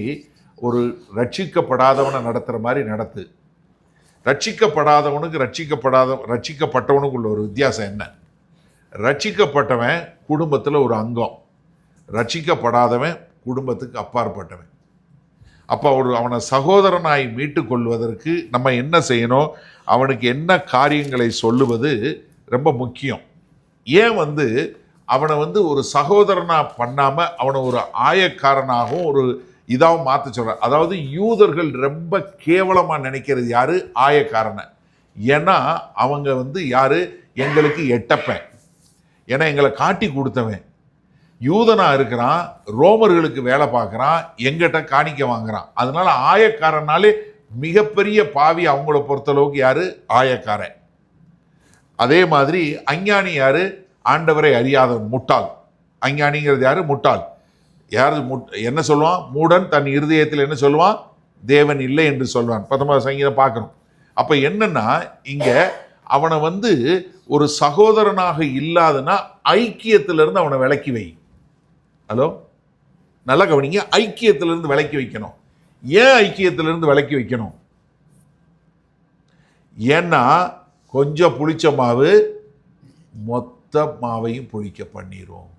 ஒரு ரட்சிக்கப்படாதவனை நடத்துகிற மாதிரி நடத்து. ரட்சிக்கப்படாதவனுக்கு ரட்சிக்கப்பட்டவனுக்கு உள்ள ஒரு வித்தியாசம் என்ன? ரட்சிக்கப்பட்டவன் குடும்பத்தில் ஒரு அங்கம், ரட்சிக்கப்படாதவன் குடும்பத்துக்கு அப்பாற்பட்டவன். அப்போ அவனை சகோதரனாய் மீட்டு கொள்வதற்கு நம்ம என்ன செய்யணும், அவனுக்கு என்ன காரியங்களை சொல்லுவது ரொம்ப முக்கியம். ஏன் அவனை ஒரு சகோதரனா பண்ணாம அவனை ஒரு ஆயக்காரனாகவும் ஒரு இதாகவும் மாற்ற சொல்ற. அதாவது யூதர்கள் ரொம்ப கேவலமா நினைக்கிறது யாரு, ஆயக்காரனை. ஏன்னா அவங்க யாரு, எங்களுக்கு எட்டப்பன், ஏன்னா எங்களை காட்டி கொடுத்தவன், யூதனா இருக்கிறான், ரோமர்களுக்கு வேலை பார்க்குறான், எங்கிட்ட காணிக்க வாங்குறான். அதனால ஆயக்காரனாலே மிகப்பெரிய பாவி அவங்கள பொறுத்தளவுக்கு யாரு, ஆயக்காரன். அதே மாதிரி அஞ்ஞானி யாரு, ஆண்டவரை அறியாதவன், முட்டாள். அஞ்ஞானிங்கிறது யாரு, முட்டாள். யாரு என்ன சொல்லுவான், மூடன் தன் இருதயத்தில் என்ன சொல்லுவான், தேவன் இல்லை என்று சொல்வான். 19 சங்கீதம் பார்க்கணும். அப்ப என்னன்னா இங்க அவனை ஒரு சகோதரனாக இல்லாதனா ஐக்கியத்திலிருந்து அவனை விலக்கி வை. ஹலோ, நல்லா கவனிங்க, ஐக்கியத்திலிருந்து விலக்கி வைக்கணும். ஏன் ஐக்கியத்திலிருந்து விலக்கி வைக்கணும்? ஏன்னா கொஞ்சம் புளிச்ச மாவு மொத்த மாவையும் புளிக்க பண்ணிரும்.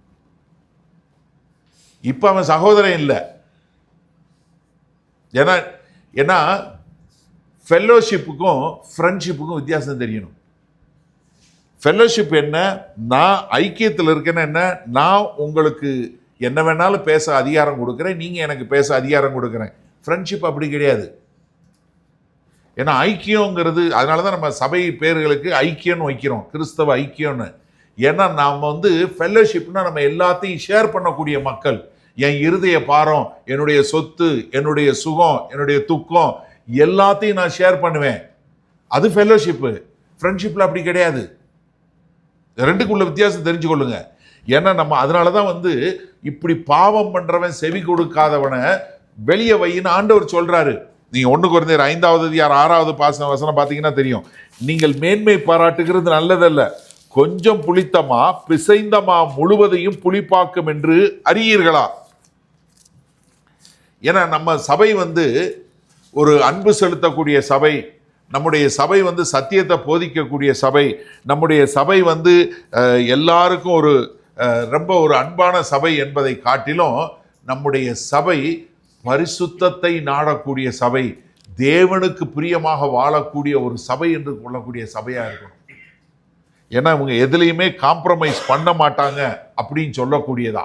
இப்ப அவன் சகோதரன் இல்லை. ஏன்னா ஃபெல்லோஷிப்புக்கும் ஃப்ரெண்ட்ஷிப்புக்கும் வித்தியாசம் தெரியணும். ஃபெல்லோஷிப் என்ன, நான் ஐக்கியத்தில் இருக்கேன்னா என்ன, நான் உங்களுக்கு என்ன வேணாலும் பேச அதிகாரம் கொடுக்குறேன், நீங்கள் எனக்கு பேச அதிகாரம் கொடுக்குறேன். ஃப்ரெண்ட்ஷிப் அப்படி கிடையாது. ஏன்னா ஐக்கியங்கிறது, அதனால தான் நம்ம சபை பேர்களுக்கு ஐக்கியம்னு வைக்கிறோம், கிறிஸ்தவ ஐக்கியம்னு. ஏன்னா நாம் ஃபெல்லோஷிப்னா நம்ம எல்லாத்தையும் ஷேர் பண்ணக்கூடிய மக்கள். என் இருதய பாரம், என்னுடைய சொத்து, என்னுடைய சுகம், என்னுடைய துக்கம் எல்லாத்தையும் நான் ஷேர் பண்ணுவேன். அது ஃபெல்லோஷிப்பு. ஃப்ரெண்ட்ஷிப்பில் அப்படி கிடையாது. ரெண்டுக்குள்ள வித்தியாசம் தெரிஞ்சு கொள்ளுங்க. ஏன்னா நம்ம அதனால தான் இப்படி பாவம் பண்றவன் செவி கொடுக்காதவனை வெளியே வையின்னு ஆண்டவர் சொல்றாரு. நீங்க 1 கொரிந்தியர் 5வது அதிகாரம் 6வது வசனம் பார்த்தீங்கன்னா தெரியும். நீங்கள் மேன்மை பாராட்டுகிறது நல்லதல்ல, கொஞ்சம் புளித்தமா பிசைந்தமா முழுவதையும் புளிப்பாக்கும் என்று அறியீர்களா. ஏன்னா நம்ம சபை ஒரு அன்பு செலுத்தக்கூடிய சபை, நம்முடைய சபை சத்தியத்தை போதிக்கக்கூடிய சபை, நம்முடைய சபை எல்லாருக்கும் ரொம்ப ஒரு அன்பான சபை என்பதை காட்டிலும் நம்முடைய சபை பரிசுத்தத்தை நாடக்கூடிய சபை, தேவனுக்கு பிரியமாக வாழக்கூடிய ஒரு சபை என்று கொள்ளக்கூடிய சபையா இருக்கணும். ஏன்னா இவங்க எதுலையுமே காம்ப்ரமைஸ் பண்ண மாட்டாங்க அப்படின்னு சொல்லக்கூடியதா.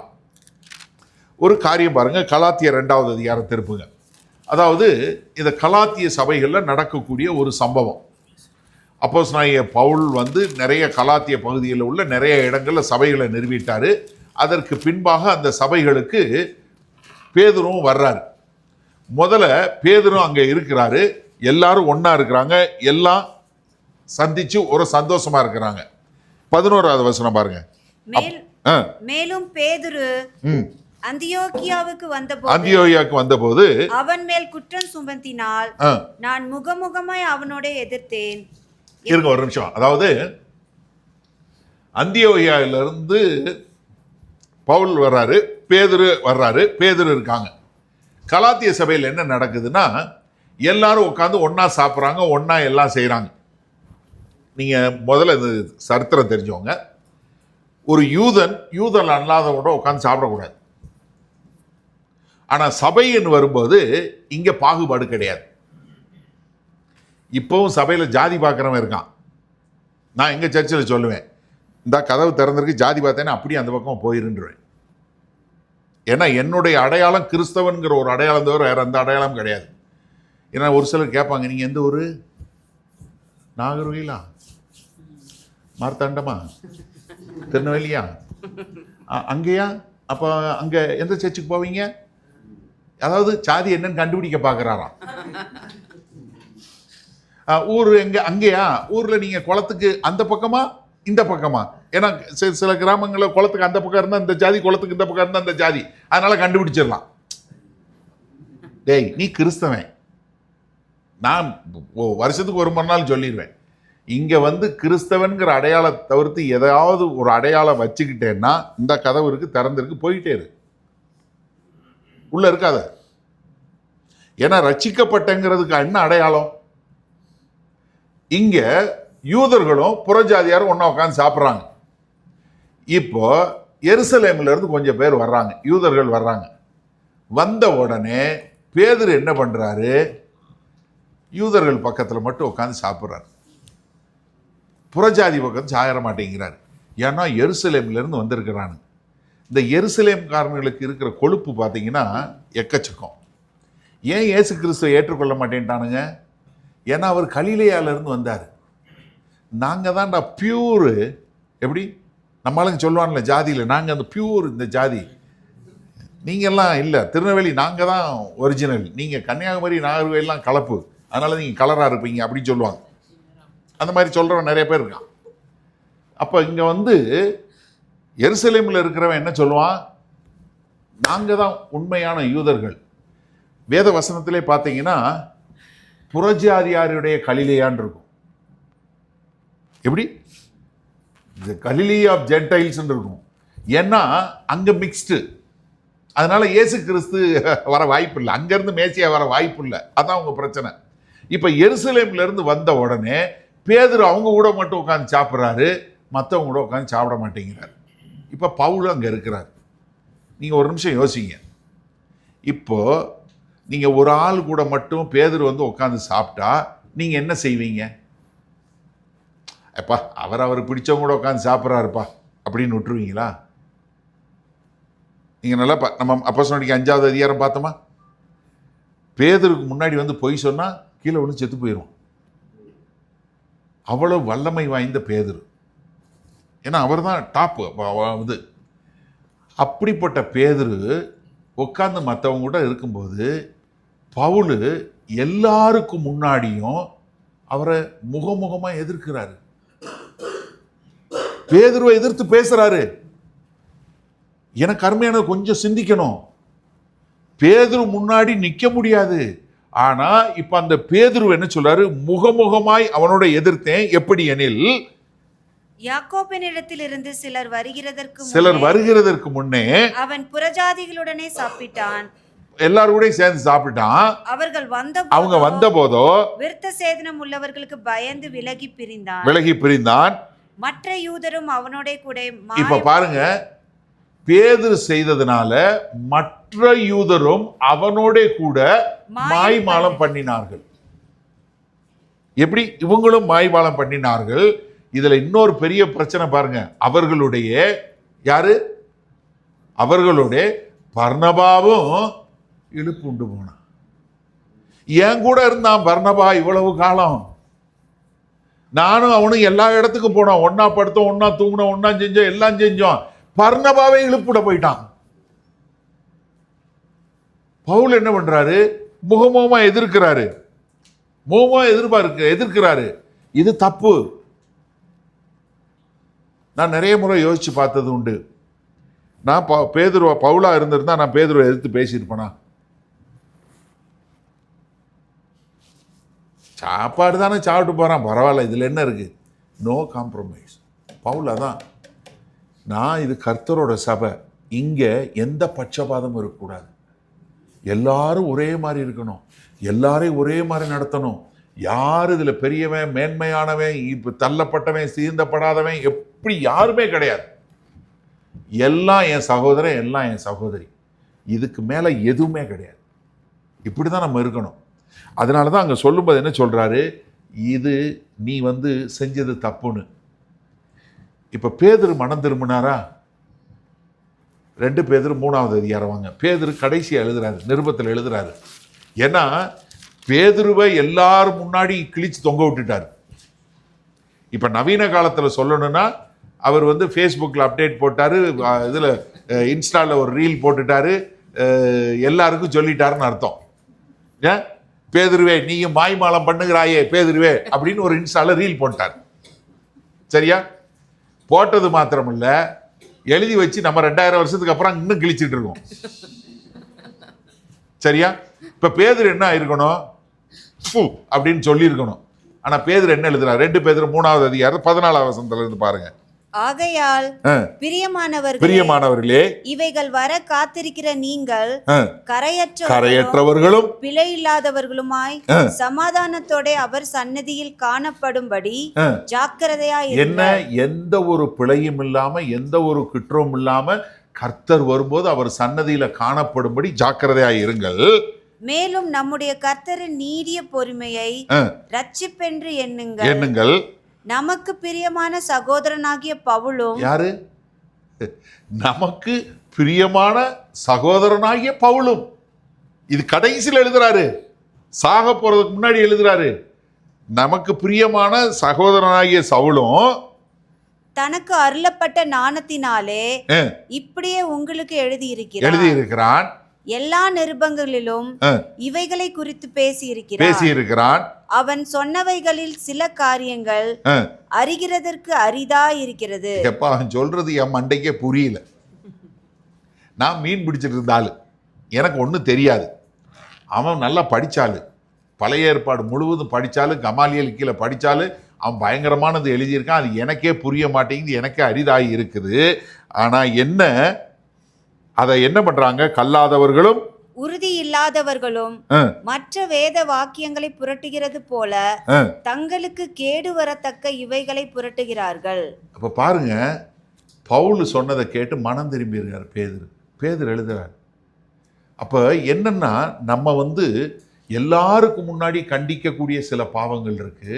ஒரு காரியம் பாருங்க, கலாத்தியர் 2வது அதிகாரம் திருப்புங்க. அதாவது இந்த கலாத்திய சபைகளில் நடக்கக்கூடிய ஒரு சம்பவம். அப்போஸ்தலனாகிய பவுல் நிறைய கலாத்திய பகுதியில் உள்ள நிறைய இடங்களில் சபைகளை நிறுவிட்டாரு. அதற்கு பின்பாக அந்த சபைகளுக்கு பேதுருவும் வர்றாரு. முதல்ல பேதுரும் அங்கே இருக்கிறாரு, எல்லாரும் ஒன்னா இருக்கிறாங்க, எல்லாம் சந்திச்சு ஒரு சந்தோஷமா இருக்கிறாங்க. 11வது வசனம் பாருங்க. மேலும் பேதுரு அந்தியோகியாவுக்கு வந்தபோது அவன் மேல் குற்றம் சுமத்தினால் நான் முகமுகமாய் அவனோட எதிர்த்தேன். இருங்க ஒரு நிமிஷம். அதாவது அந்தியோகியாவிலிருந்து பவுல் வர்றாரு, பேதுரு வர்றாரு, பேதுரு இருக்காங்க. கலாத்திய சபையில் என்ன நடக்குதுன்னா, எல்லாரும் உட்காந்து ஒன்னா சாப்பிட்றாங்க, ஒன்னா எல்லாம் செய்யறாங்க. நீங்க முதல்ல இந்த சரித்திரம் தெரிஞ்சவங்க, ஒரு யூதன் அல்லாதவோட உட்காந்து சாப்பிடக்கூடாது. ஆனா சபைன்னு வரும்போது இங்க பாகுபாடு கிடையாது. இப்பவும் சபையில ஜாதி பார்க்குறவன் இருக்கான். நான் எங்க சர்ச்சில் சொல்லுவேன், இந்த கதவு திறந்திருக்கு, ஜாதி பார்த்தேன்னா அப்படியே அந்த பக்கம் போயிருந்துருவேன். ஏன்னா என்னுடைய அடையாளம் கிறிஸ்தவன்கிற ஒரு அடையாளம் தவிர வேற எந்த அடையாளம் கிடையாது. ஏன்னா ஒரு சிலர் கேட்பாங்க, நீங்க எந்த ஊரு? நாகர்கோயிலா, மார்த்தாண்டமா, திருநெல்வேலியா, அங்கேயா? அப்போ அங்க எந்த சர்ச்சுக்கு போவீங்க? அதாவது சாதி என்னன்னு கண்டுபிடிக்க பார்க்குறாராம். ஊர் எங்க? அங்கேயா? ஊர்ல நீங்க குளத்துக்கு அந்த பக்கமா இந்த பக்கமா? ஏன்னா சில கிராமங்களில் குளத்துக்கு அந்த பக்கம் இருந்தா இந்த ஜாதி, குளத்துக்கு இந்த பக்கம் இருந்தா இந்த ஜாதி, அதனால கண்டுபிடிச்சிடலாம். டேய், நீ கிறிஸ்தவன், நான் வருஷத்துக்கு ஒரு நாள் சொல்லிடுவேன். இங்க கிறிஸ்தவன்கிற அடையாளத்தை தவிர்த்து எதாவது ஒரு அடையாளம் வச்சுக்கிட்டேன்னா இந்த கதவு இருக்கு, திறந்திருக்கு, போயிட்டே இருக்கு, உள்ள இருக்காத. ஏன்னா ரட்சிக்கப்பட்டங்கிறதுக்கு என்ன அடையாளம்? இங்க யூதர்களும் புறஜாதியாரும் ஒன்னா உட்காந்து சாப்பிட்றாங்க. இப்போ எருசலேம்ல இருந்து கொஞ்சம் பேர் வர்றாங்க, யூதர்கள் வர்றாங்க. வந்த உடனே பேதுரு என்ன பண்றாரு? யூதர்கள் பக்கத்துல மட்டும் உட்காந்து சாப்பிட்றாரு. புறஜாதி பக்கம் சாகர மாட்டேங்கிறார். ஏன்னா எருசலேம்ல இருந்து வந்திருக்கிறானு. இந்த எருசலேம்காரர்களுக்கு இருக்கிற கொழுப்பு பார்த்தீங்கன்னா எக்கச்சக்கம். ஏன் இயேசு கிறிஸ்துவை ஏற்றுக்கொள்ள மாட்டேன்ட்டானுங்க? ஏன்னா அவர் கலிலேயால இருந்து வந்தார். நாங்கள் தான்டா பியூரு. எப்படி நம்மளுக்கு சொல்லுவான்ல ஜாதியில், நாங்கள் அந்த பியூர் இந்த ஜாதி, நீங்கள்லாம் இல்லை. திருநெல்வேலி நாங்கள் தான் ஒரிஜினல், நீங்கள் கன்னியாகுமரி நாகர்கோயிலாம் கலப்பு, அதனால நீங்கள் கலராக இருப்பீங்க அப்படின்னு சொல்லுவாங்க. அந்த மாதிரி சொல்கிறவன் நிறைய பேர் இருக்கான். அப்போ இங்கே வந்து எருசலேமில் இருக்கிறவன் என்ன சொல்லுவான்? நாங்கள் தான் உண்மையான யூதர்கள். வேத வசனத்திலே பார்த்தீங்கன்னா புறஜாதியாருடைய கலிலேயான் இருக்கும். எப்படி? கலிலி ஆஃப் ஜென்டைல்ஸ் இருக்கும். ஏன்னா அங்கே மிக்ஸ்டு. அதனால இயேசு கிறிஸ்து வர வாய்ப்பு இல்லை, அங்கேருந்து மேசியா வர வாய்ப்பு இல்லை. அதான் அவங்க பிரச்சனை. இப்போ எருசலேம்ல இருந்து வந்த உடனே பேதுரு அவங்க கூட மட்டும் உட்காந்து சாப்பிட்றாரு, மற்றவங்க கூட உட்காந்து சாப்பிட மாட்டேங்கிறார். இப்போ பவுல் அங்கே இருக்கிறார். நீங்கள் ஒரு நிமிஷம் யோசிங்க. இப்போ நீங்கள் ஒரு ஆள் கூட மட்டும் பேதுரு வந்து உட்காந்து சாப்பிட்டா நீங்கள் என்ன செய்வீங்க? அப்பா அவர் பிடிச்சவங்க கூட உட்காந்து சாப்பிட்றாருப்பா அப்படின்னு விட்டுருவீங்களா? நீங்கள் நல்லா நம்ம அப்போஸ்தலர் 5வது அதிகாரம் பார்த்தோமா? பேதுருக்கு முன்னாடி வந்து பொய் சொன்னால் கீழே ஒன்று செத்து போயிடும். அவ்வளோ வல்லமை வாய்ந்த பேதுரு. ஏன்னா அவர் தான் டாப்பு. இது அப்படிப்பட்ட பேதுரு உட்காந்து மற்றவங்க கூட இருக்கும்போது பவுல் எல்லாருக்கும் முன்னாடியும் அவரை முகமுகமாக எதிர்க்கிறாரு. பேதுருவை எதிர்த்து பேசுறாரு. எனக்கு அருமையான கொஞ்சம் சிந்திக்கணும். பேதுரு முன்னாடி நிற்க முடியாது. ஆனா இப்ப அந்த பேதுரு என்ன சொல்றாரு? முகமுகமாய் அவனோட எதிர்த்தேன். எப்படி எனில், யாக்கோபினிடத்திலிருந்து சிலர் வருகிறதற்கு முன்னே அவன் புறஜாதிகளுடனே சாப்பிட்டான். எல்லாரும் சேர்ந்து சாப்பிட்டான். அவங்க வந்த போதோ விருத்த சேதனம் உள்ளவர்களுக்கு பயந்து விலகி பிரிந்தான். மற்ற யூதரும் அவனோட கூட. இப்ப பாருங்க, பேதுரு செய்ததுனால மற்ற யூதரும் அவனோட கூட மாய்மாலம் பண்ணினார்கள். எப்படி? இவங்களும் மாய்மாலம் பண்ணினார்கள். இதுல இன்னொரு பெரிய பிரச்சனை பாருங்க. அவர்களுடைய பர்னபாவும் இழுப்பு உண்டு போனான். என் கூட இருந்தான் பர்னபா இவ்வளவு காலம். நானும் அவனும் எல்லா இடத்துக்கும் போனோம், ஒன்னா படுத்தோம், ஒன்னா தூங்கினோம், ஒன்னா செஞ்சோம், எல்லாம் செஞ்சோம். பர்னபாவே இழுப்புட போயிட்டான். பவுல் என்ன பண்றாரு? முகமுகமா எதிர்க்கிறாரு. எதிர்க்கிறாரு. இது தப்பு. நான் நிறைய முறை யோசிச்சு பார்த்தது உண்டு. நான் பவுலா இருந்திருந்தா நான் பேதுருவை எதிர்த்து பேசியிருப்பேனா? சாப்பாடு தானே சாப்பிட்டு போறான், பரவாயில்ல, இதுல என்ன இருக்கு? No compromise. பவுலா தான். நான் இது கர்த்தரோட சபை, இங்க எந்த பட்சபாதமும் இருக்கக்கூடாது. எல்லாரும் ஒரே மாதிரி இருக்கணும், எல்லாரையும் ஒரே மாதிரி நடத்தணும். யார் இதுல பெரியவன், மேன்மையானவன், இப்ப தள்ளப்பட்டவன், சீர்ந்தப்படாதவன், எப்படி யாருமே கிடையாது. எல்லாம் என் சகோதரன், எல்லாம் என் சகோதரி. இதுக்கு மேல எதுவுமே கிடையாது. இப்படிதான் நம்ம இருக்கணும். அதனாலதான் அங்க சொல்லும்போது என்ன சொல்றாரு? இது நீ செஞ்சது தப்புன்னு. இப்ப பேதுரு மனம் திரும்பினாரா? 2 பேதுரு 3வது அதிகாரம் வாங்க. பேதுரு கடைசியா எழுதுறாரு, நிருபத்தில் எழுதுறாரு. ஏன்னா பேதுருவை எல்லாரும் முன்னாடி கிழிச்சு தொங்க விட்டுட்டார். இப்ப நவீன காலத்துல சொல்லணும்னா அவர் ஃபேஸ்புக்கில் அப்டேட் போட்டாரு, இதுல இன்ஸ்டால ஒரு ரீல் போட்டுட்டாரு, எல்லாருக்கும் சொல்லிட்டாருன்னு அர்த்தம். ஏன் பேதுருவே நீயும் மாய்மாலம் பண்ணுகிறாயே பேதுருவே அப்படின்னு ஒரு இன்ஸ்டால ரீல் போட்டார். சரியா? போட்டது மாத்திரமில்ல, எழுதி வச்சு நம்ம 2000 வருஷத்துக்கு அப்புறம் இன்னும் கிழிச்சிட்டு இருக்கோம். சரியா? இப்ப பேதுரு என்ன இருக்கணும்? அப்படின்னு சொல்லி இருக்கணும். ஆனா பேதுரு என்ன எழுதுறாரு? 2 பேதுரு 3வது அதிகாரம் 14வது வசனத்துல இருந்து பாருங்க. ஆகையால் பிரியமானவர்களே, இவைகள் வர காத்திருக்கிற நீங்கள் கரையற்றவர்களும் பிழை இல்லாதவர்களுமாய் சமாதானத்தோட அவர் சன்னதியில் காணப்படும்படி ஜாக்கிரதையாய் என்ன, எந்த ஒரு பிழையும் இல்லாம, எந்த ஒரு குற்றமும் இல்லாம கர்த்தர் வரும்போது அவர் சன்னதியில காணப்படும்படி ஜாக்கிரதையாய் இருங்கள். மேலும் நம்முடைய கர்த்தரின் நீடிய பொறுமையை ரட்சிப்பென்று எண்ணுங்கள். நமக்கு பிரியமான சகோதரனாகிய பவுலும். யாரு? நமக்கு பிரியமான சகோதரனாகிய பவுலும். இது கடைசியில் எழுதுறாரு, சாக போறதுக்கு முன்னாடி எழுதுறாரு. நமக்கு பிரியமான சகோதரனாகிய சவுலும் தனக்கு அருளப்பட்ட ஞானத்தினாலே இப்படியே உங்களுக்கு எழுதியிருக்கிறான். எல்லா நிருபங்களிலும் இவைகளை குறித்து பேசியிருக்கிறான். அவன் சொன்னவைகளில் சில காரியங்கள் அறிகிறதற்கு அரிதா இருக்கிறது. அவன் சொல்றது என் மண்டைக்கே புரியல. நான் மீன் பிடிச்சிட்டு இருந்தாலும் எனக்கு ஒன்றும் தெரியாது. அவன் நல்லா படித்தாலும், பழைய ஏற்பாடு முழுவதும் படித்தாலும், கமாலியல் கீழே படித்தாலும் அவன் பயங்கரமானது எழுதியிருக்கான். அது எனக்கே புரிய மாட்டேங்குது, எனக்கே அரிதாகி இருக்குது. ஆனால் என்ன, அதை என்ன பண்றாங்க? கல்லாதவர்களும் உறுதி இல்லாதவர்களும் மற்ற வேத வாக்கியங்களை புரட்டுகிறது போல தங்களுக்கு கேடு வரத்தக்க இவைகளை புரட்டுகிறார்கள். அப்ப பாருங்க, பவுல் சொன்னதை கேட்டு மனம் திரும்பி இருக்கார் பேதுரு எழுதுறார். அப்ப என்னன்னா, நம்ம எல்லாருக்கும் முன்னாடி கண்டிக்கக்கூடிய சில பாவங்கள் இருக்கு,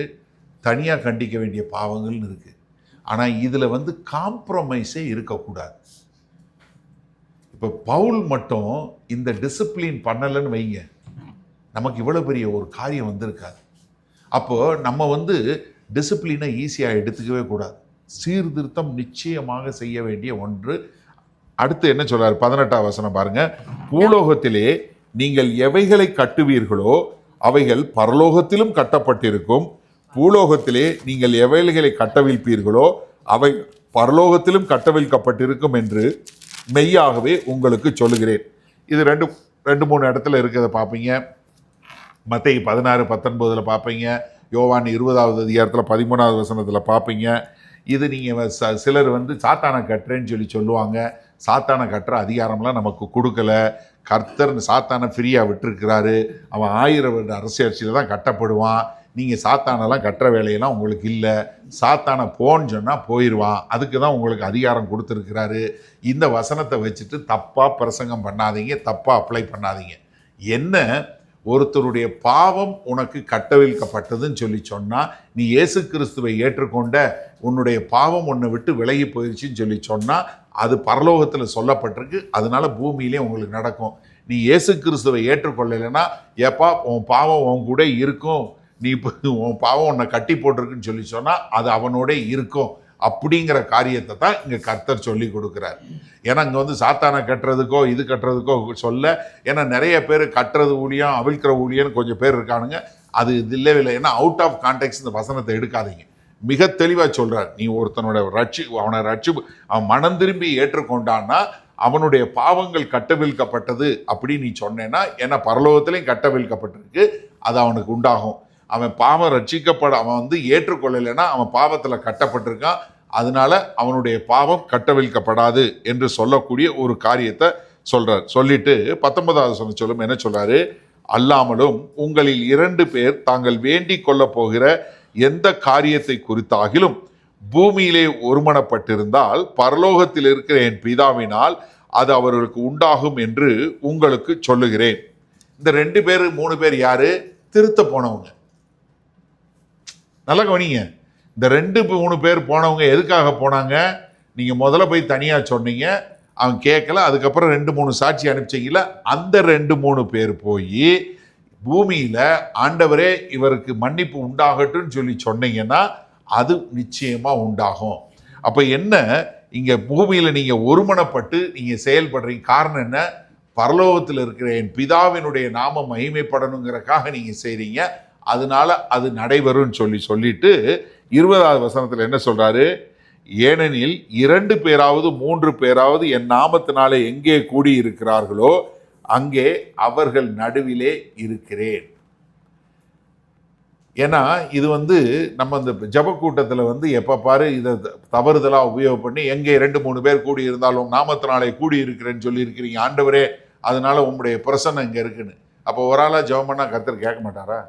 தனியா கண்டிக்க வேண்டிய பாவங்கள்னு இருக்கு. ஆனா இதுல காம்ப்ரமைஸே இருக்கக்கூடாது. இப்போ பவுல் மட்டும் இந்த டிசிப்ளின் பண்ணலைன்னு வைங்க, நமக்கு இவ்வளோ பெரிய ஒரு காரியம் வந்திருக்காது. அப்போ நம்ம டிசிப்ளினை ஈஸியாக எடுத்துக்கவே கூடாது. சீர்திருத்தம் நிச்சயமாக செய்ய வேண்டிய ஒன்று. அடுத்து என்ன சொல்றாரு? 18ஆம் வசனம் பாருங்க. பூலோகத்திலே நீங்கள் எவைகளை கட்டுவீர்களோ அவைகள் பரலோகத்திலும் கட்டப்பட்டிருக்கும். பூலோகத்திலே நீங்கள் எவைகளை கட்டவிழ்ப்பீர்களோ அவை பரலோகத்திலும் கட்டவிழ்க்கப்பட்டிருக்கும் என்று மெய்யாகவே உங்களுக்கு சொல்லுகிறேன். இது ரெண்டு மூணு இடத்துல இருக்கிறத பார்ப்பீங்க. மத்தேயு 16:19 பார்ப்பீங்க. யோவான் 20ஆவது அதிகாரத்தில் 13ஆவது வசனத்தில் பார்ப்பீங்க. இது நீங்கள் சிலர் சாத்தானை கட்டுறேன்னு சொல்லுவாங்க. சாத்தானை கட்டுற அதிகாரம்லாம் நமக்கு கொடுக்கல. கர்த்தர் சாத்தானை ஃப்ரீயாக விட்டுருக்கிறாரு. அவன் 1000 வருட அரசியல் தான் கட்டப்படுவான். நீங்கள் சாத்தானெல்லாம் கட்டுற வேலையெல்லாம் உங்களுக்கு இல்லை. சாத்தானை போன்னு சொன்னால் போயிடுவான். அதுக்கு தான் உங்களுக்கு அதிகாரம் கொடுத்துருக்கிறாரு. இந்த வசனத்தை வச்சுட்டு தப்பாக பிரசங்கம் பண்ணாதீங்க, தப்பாக அப்ளை பண்ணாதீங்க. என்ன, ஒருத்தருடைய பாவம் உனக்கு கட்டவிழ்க்கப்பட்டதுன்னு சொன்னால், நீ இயேசு கிறிஸ்துவை ஏற்றுக்கொண்ட, உன்னுடைய பாவம் உன்னை விட்டு விலகி போயிடுச்சுன்னு சொன்னால் அது பரலோகத்தில் சொல்லப்பட்டிருக்கு. அதனால பூமியிலே உங்களுக்கு நடக்கும். நீ இயேசு கிறிஸ்துவை ஏற்றுக்கொள்ளலைன்னா, ஏப்பா உன் பாவம் உன் கூட இருக்கும், நீ இப்போ உன் பாவம் உன்னை கட்டி போட்டிருக்குன்னு சொன்னால் அது அவனோட இருக்கும். அப்படிங்கிற காரியத்தை தான் இங்கே கர்த்தர் சொல்லி கொடுக்குறார். ஏன்னா இங்கே சாத்தானை கட்டுறதுக்கோ இது கட்டுறதுக்கோ சொல்ல. ஏன்னா நிறைய பேர் கட்டுறது ஊழியம், அவிழ்க்கிற ஊழியன்னு கொஞ்சம் பேர் இருக்கானுங்க. அது இது இல்லை. ஏன்னா அவுட் ஆஃப் கான்டெக்ட் இந்த வசனத்தை எடுக்காதீங்க. மிக தெளிவாக சொல்கிறார். நீ ஒருத்தனோட அவனை அவன் மனம் திரும்பி ஏற்றுக்கொண்டான்னா அவனுடைய பாவங்கள் கட்டவிழ்க்கப்பட்டது அப்படின்னு நீ சொன்னேன்னா, ஏன்னா பரலோகத்திலையும் கட்டவிழ்க்கப்பட்டிருக்கு, அது அவனுக்கு உண்டாகும். அவன் பாவம் ரட்சிக்கப்பட அவன் ஏற்றுக்கொள்ளலைன்னா அவன் பாவத்தில் கட்டப்பட்டிருக்கான். அதனால அவனுடைய பாவம் கட்டவிழ்க்கப்படாது என்று சொல்லக்கூடிய ஒரு காரியத்தை சொல்றார். சொல்லிட்டு 19ஆவது சொல்லும் என்ன சொல்றாரு? அல்லாமலும் உங்களில் 2 பேர் தாங்கள் வேண்டிக் கொள்ள போகிற எந்த காரியத்தை குறித்தாகிலும் பூமியிலே ஒருமனப்பட்டிருந்தால் பரலோகத்தில் இருக்கிற என் பிதாவினால் அது அவர்களுக்கு உண்டாகும் என்று உங்களுக்கு சொல்லுகிறேன். இந்த 2 பேர் 3 பேர் யாரு? திருத்த போனவங்க. நல்லா கவனிங்க. இந்த 2-3 பேர் போனவங்க எதுக்காக போனாங்க? நீங்க முதல்ல போய் தனியா சொன்னீங்க, அவன் கேட்கல. அதுக்கப்புறம் 2-3 சாட்சி அனுப்பிச்சிங்கல, அந்த 2-3 பேர் போய் பூமியில ஆண்டவரே இவருக்கு மன்னிப்பு உண்டாகட்டும்னு சொன்னீங்கன்னா அது நிச்சயமா உண்டாகும். அப்ப என்ன, இங்க பூமியில நீங்க ஒருமனப்பட்டு நீங்க செயல்படுறீங்க. காரணம் என்ன? பரலோகத்தில் இருக்கிற என் பிதாவினுடைய நாமம் மகிமைப்படணுங்கிறக்காக நீங்க செய்றீங்க. அதனால அது நடைபெறும் சொல்லிட்டு 20ஆவது வசனத்துல என்ன சொல்றாரு? ஏனெனில் 2 பேராவது 3 பேராவது என் நாமத்தினாலே எங்கே கூடி இருக்கிறார்களோ அங்கே அவர்கள் நடுவிலே இருக்கிறேன். ஏன்னா இது நம்ம இந்த ஜப கூட்டத்தில் எப்போ பாரு இதை தவறுதலாக உபயோகம் பண்ணி, எங்கே 2-3 பேர் கூடி இருந்தாலும் நாமத்தினாலே கூடி இருக்கிறேன்னு சொல்லியிருக்கிறீங்க ஆண்டவரே, அதனால உங்களுடைய பிரசன்னம் இங்கே இருக்குன்னு. அப்போ ஒரு ஆளாக ஜெபம் பண்ணால் கர்த்தர் கேட்க மாட்டாரா?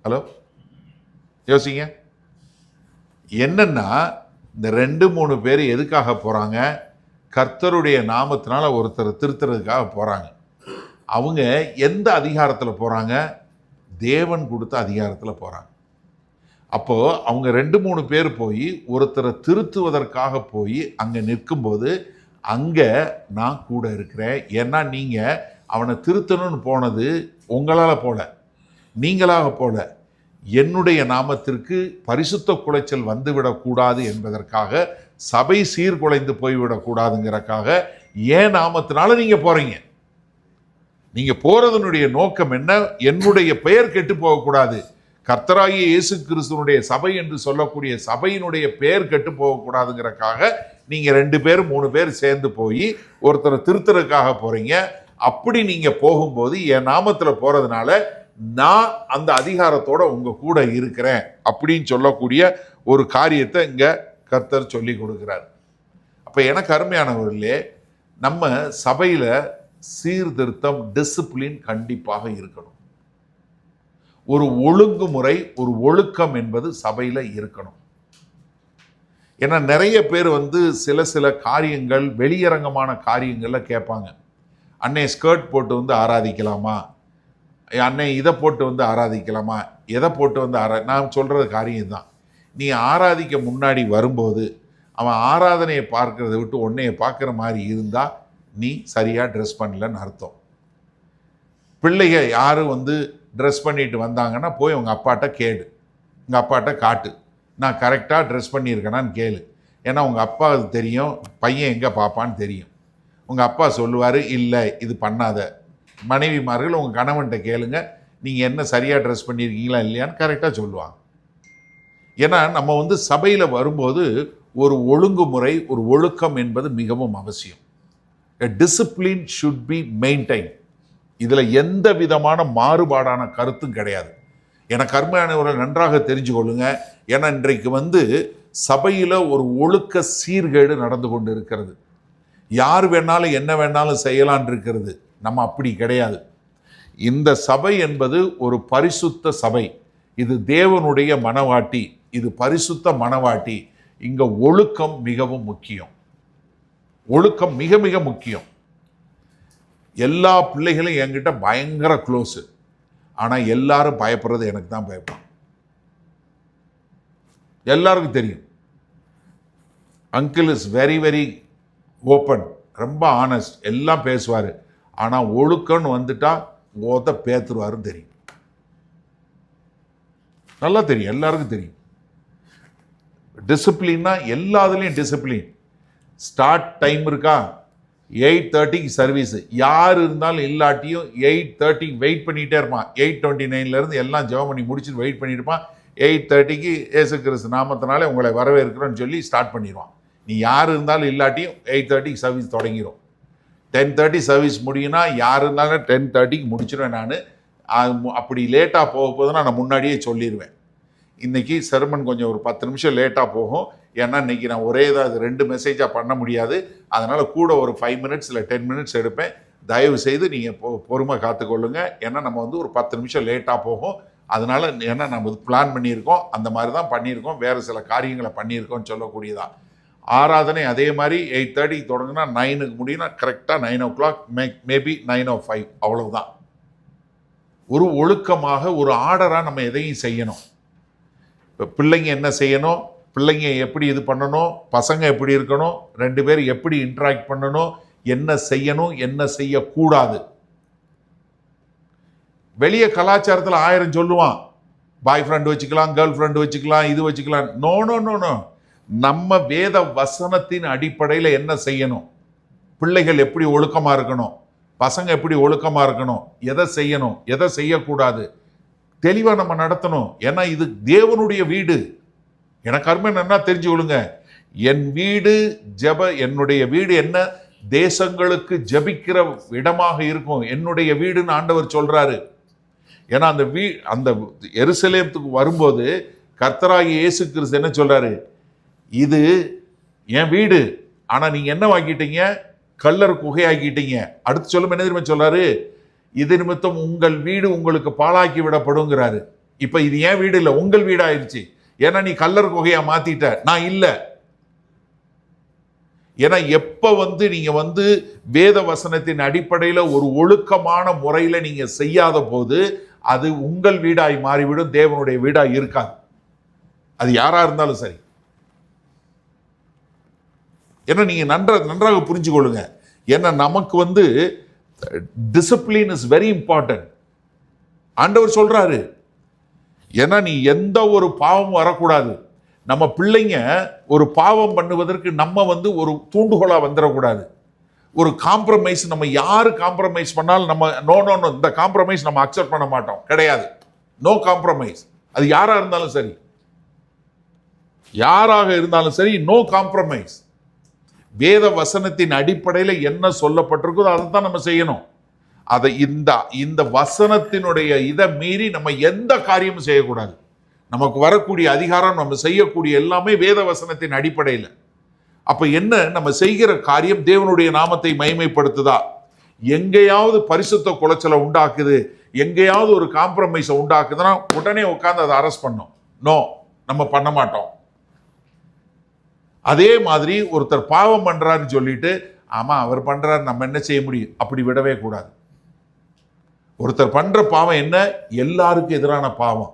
ஹலோ, யோசிங்க. என்னன்னா இந்த 2-3 பேர் எதுக்காக போகிறாங்க? கர்த்தருடைய நாமத்தினால ஒருத்தர் திருத்துறதுக்காக போகிறாங்க. அவங்க எந்த அதிகாரத்தில் போகிறாங்க? தேவன் கொடுத்த அதிகாரத்தில் போகிறாங்க. அப்போது அவங்க 2-3 பேர் போய் ஒருத்தரை திருத்துவதற்காக போய் அங்கே நிற்கும்போது அங்கே நான் கூட இருக்கிறேன். ஏன்னா நீங்கள் அவனை திருத்தணும்னு போனது உங்களால் போல, நீங்களாக போல, என்னுடைய நாமத்திற்கு பரிசுத்த குலைச்சல் வந்துவிடக்கூடாது என்பதற்காக, சபை சீர்குலைந்து போய்விடக்கூடாதுங்கிறக்காக ஏன் நாமத்தினால நீங்கள் போகிறீங்க. நீங்கள் போகிறதனுடைய நோக்கம் என்ன? என்னுடைய பெயர் கெட்டு போகக்கூடாது. கர்த்தராகிய இயேசு கிறிஸ்துவனுடைய சபை என்று சொல்லக்கூடிய சபையினுடைய பெயர் கெட்டு போகக்கூடாதுங்கிறக்காக நீங்கள் 2 பேர் 3 பேர் சேர்ந்து போய் ஒருத்தரை திருத்தறதுக்காக போகிறீங்க. அப்படி நீங்கள் போகும்போது என் நாமத்தில் போகிறதுனால நான் அந்த அதிகாரத்தோட உங்கள் கூட இருக்கிறேன் அப்படின்னு சொல்லக்கூடிய ஒரு காரியத்தை இங்கே கர்த்தர் சொல்லி கொடுக்குறார். அப்போ எனக்கு அருமையானவர்களே, நம்ம சபையில் சீர்திருத்தம், டிசிப்ளின் கண்டிப்பாக இருக்கணும். ஒரு ஒழுங்குமுறை, ஒரு ஒழுக்கம் என்பது சபையில் இருக்கணும். ஏன்னா நிறைய பேர் சில காரியங்கள், வெளியரங்கமான காரியங்களில் கேட்பாங்க. அன்னை ஸ்கர்ட் போட்டு ஆராதிக்கலாமா? அன்னை இதை போட்டு ஆராதிக்கலாமா? எதை போட்டு நான் சொல்கிறது காரியம் தான். நீ ஆராதிக்க முன்னாடி வரும்போது அவன் ஆராதனையை பார்க்கறதை விட்டு உன்னையை பார்க்குற மாதிரி இருந்தால் நீ சரியாக ட்ரெஸ் பண்ணலன்னு அர்த்தம். பிள்ளைங்க யாரும் ட்ரெஸ் பண்ணிட்டு வந்தாங்கன்னா போய் உங்கள் அப்பாட்ட கேடு, உங்கள் அப்பாட்ட காட்டு, நான் கரெக்டாக ட்ரெஸ் பண்ணியிருக்கேனான்னு கேளு. ஏன்னா உங்கள் அப்பா அது தெரியும், பையன் எங்கே பார்ப்பான்னு தெரியும். உங்கள் அப்பா சொல்லுவார், இல்லை இது பண்ணாத. மனைவிமார்கள் உங்கள் கணவன்கிட்ட கேளுங்க, நீங்கள் என்ன சரியாக ட்ரெஸ் பண்ணியிருக்கீங்களா இல்லையான்னு கரெக்டாக சொல்லுவாங்க. ஏன்னா நம்ம சபையில் வரும்போது ஒரு ஒழுங்குமுறை, ஒரு ஒழுக்கம் என்பது மிகவும் அவசியம். A discipline should be maintained. இதில் எந்த விதமான மாறுபாடான கருத்தும் கிடையாது. எனக்கு அருமையானவர்கள் நன்றாக தெரிஞ்சு கொள்ளுங்க. ஏன்னா இன்றைக்கு சபையில் ஒரு ஒழுக்க சீர்கேடு நடந்து கொண்டு இருக்கிறது. யார் வேணாலும் என்ன வேணாலும் செய்யலான் இருக்கிறது. நம்ம அப்படி கிடையாது. இந்த சபை என்பது ஒரு பரிசுத்த சபை. இது தேவனுடைய மனவாட்டி, இது பரிசுத்த மனவாட்டி. இங்க ஒழுக்கம் மிகவும் முக்கியம். ஒழுக்கம் மிக மிக முக்கியம். எல்லா பிள்ளைகளும் என்கிட்ட பயங்கர க்ளோஸு. ஆனால் எல்லாரும் பயப்படுறது எனக்கு தான் பயப்படும். எல்லாருக்கும் தெரியும். Uncle is very very open, ரொம்ப ஆனஸ்ட், எல்லாம் பேசுவார். ஆனால் ஒழுக்கம்னு வந்துட்டா பேத்துருவாருன்னு தெரியும். நல்லா தெரியும், எல்லாருக்கும் தெரியும். டிசிப்ளின்னா எல்லாத்துலேயும் டிசிப்ளின். ஸ்டார்ட் டைம் இருக்கா? 8:30 சர்வீஸு. யார் இருந்தாலும் இல்லாட்டியும் 8:30 வெயிட் பண்ணிகிட்டே இருப்பான். 8:29 எல்லாம் ஜெபம் பண்ணி முடிச்சுட்டு வெயிட் பண்ணிட்டு இருப்பான். 8:30 இயேசு கிறிஸ்து நாமத்தினாலே உங்களை வரவேற்கிறோன்னு சொல்லி ஸ்டார்ட் பண்ணிடுவான். நீ யார் இருந்தாலும் இல்லாட்டியும் 8:30 சர்வீஸ் தொடங்கிடும். 10:30 சர்வீஸ் முடியும்னா யார் இருந்தாலும் 10:30 முடிச்சிடுவேன் நான். அப்படி லேட்டாக போகுதுன்னா நான் முன்னாடியே சொல்லிடுவேன். இன்றைக்கி செர்மன் கொஞ்சம் ஒரு 10 நிமிஷம் லேட்டாக போகும். ஏன்னா இன்றைக்கி நான் ஒரே இதாக 2 மெசேஜாக பண்ண முடியாது. அதனால் கூட ஒரு 5 மினிட்ஸ் இல்லை 10 மினிட்ஸ் எடுப்பேன். தயவு செய்து நீங்கள் பொறுமை காத்துக்கொள்ளுங்க. ஏன்னா நம்ம ஒரு 10 நிமிஷம் லேட்டாக போகும். அதனால் ஏன்னா நம்ம பிளான் பண்ணியிருக்கோம், அந்த மாதிரி தான் பண்ணியிருக்கோம், வேறு சில காரியங்களை பண்ணியிருக்கோம்னு சொல்லக்கூடியதான். ஆராதனை அதே மாதிரி 8:30 தொடங்கினா 9க்கு முடியும்னா கரெக்டாக 9 o'clock, மேபி 9:05, அவ்வளவுதான். ஒரு ஒழுக்கமாக ஒரு ஆர்டராக நம்ம எதையும் செய்யணும். இப்போ பிள்ளைங்க என்ன செய்யணும், பிள்ளைங்க எப்படி இது பண்ணணும், பசங்க எப்படி இருக்கணும், 2 பேர் எப்படி இன்ட்ராக்ட் பண்ணணும், என்ன செய்யணும் என்ன செய்யக்கூடாது. வெளியே கலாச்சாரத்தில் 1000 சொல்லுவான். பாய் ஃப்ரெண்ட் வச்சுக்கலாம், கேர்ள் ஃப்ரெண்டு வச்சுக்கலாம், இது வச்சுக்கலாம். No no no no. நம்ம வேத வசனத்தின் அடிப்படையில் என்ன செய்யணும், பிள்ளைகள் எப்படி ஒழுக்கமாக இருக்கணும், பசங்க எப்படி ஒழுக்கமாக இருக்கணும், எதை செய்யணும் எதை செய்யக்கூடாது, தெளிவாக நம்ம நடத்தணும். ஏன்னா இது தேவனுடைய வீடு. எனக்கு அருமை என்ன தெரிஞ்சு கொள்ளுங்க. என் வீடு என்னுடைய வீடு என்ன தேசங்களுக்கு ஜபிக்கிற இடமாக இருக்கும். என்னுடைய வீடுன்னு ஆண்டவர் சொல்றாரு. ஏன்னா அந்த எருசலேத்துக்கு வரும்போது கர்த்தராகிய இயேசு கிறிஸ்து என்ன சொல்றாரு, இது என் வீடு, ஆனா நீங்க என்ன வாங்கிட்டீங்க, கல்லர் குகையாக்கிட்டீங்க. அடுத்து சொல்லும் என்ன தெரியுமா சொல்றாரு, இது நிமித்தம் உங்கள் வீடு உங்களுக்கு பாழாக்கி விடப்படுங்கிறாரு. இப்ப இது என் வீடு இல்லை, உங்கள் வீடு ஆயிடுச்சு. ஏன்னா நீ கல்லர் குகையா மாத்திட்ட, நான் இல்லை. ஏன்னா எப்ப நீங்க வேத வசனத்தின் அடிப்படையில் ஒரு ஒழுக்கமான முறையில நீங்க செய்யாத போது அது உங்கள் வீடாய் மாறிவிடும், தேவனுடைய வீடாய் இருக்காது. அது யாரா இருந்தாலும் சரி. ஏன்னா நீங்க நன்றாக புரிஞ்சு கொள்ளுங்க. ஏன்னா நமக்கு டிசிப்ளின் இஸ் வெரி இம்பார்ட்டன்ட். ஆண்டவர் சொல்றாரு, ஏன்னா நீ எந்த ஒரு பாவமும் வரக்கூடாது. நம்ம பிள்ளைங்க ஒரு பாவம் பண்ணுவதற்கு நம்ம ஒரு தூண்டுகோலா வந்துடக்கூடாது. ஒரு காம்ப்ரமைஸ், நம்ம யாரு காம்ப்ரமைஸ் பண்ணாலும் நம்ம நோ நோ நோ, இந்த காம்ப்ரமைஸ் நம்ம அக்செப்ட் பண்ண மாட்டோம். கிடையாது, நோ காம்ப்ரமைஸ். அது யாரா இருந்தாலும் சரி, யாராக இருந்தாலும் சரி, நோ காம்ப்ரமைஸ். வேத வசனத்தின் அடிப்படையில் என்ன சொல்லப்பட்டிருக்கோ அதை தான் நம்ம செய்யணும். அதை இந்த வசனத்தினுடைய இதை மீறி நம்ம எந்த காரியமும் செய்யக்கூடாது. நமக்கு வரக்கூடிய அதிகாரம், நம்ம செய்யக்கூடிய எல்லாமே வேத வசனத்தின் அடிப்படையில். அப்ப என்ன, நம்ம செய்கிற காரியம் தேவனுடைய நாமத்தை மகிமைப்படுத்துதா? எங்கேயாவது பரிசுத்த குலைச்சலை உண்டாக்குது, எங்கேயாவது ஒரு காம்ப்ரமைஸை உண்டாக்குதுன்னா உடனே உட்கார்ந்து அதை அரெஸ்ட் பண்ணோம். நோ, நம்ம பண்ண மாட்டோம். அதே மாதிரி ஒருத்தர் பாவம் பண்றாருன்னு சொல்லிட்டு ஆமா அவர் பண்றாரு நம்ம என்ன செய்ய முடியும், அப்படி விடவே கூடாது. ஒருத்தர் பண்ற பாவம் என்ன, எல்லாருக்கும் எதிரான பாவம்,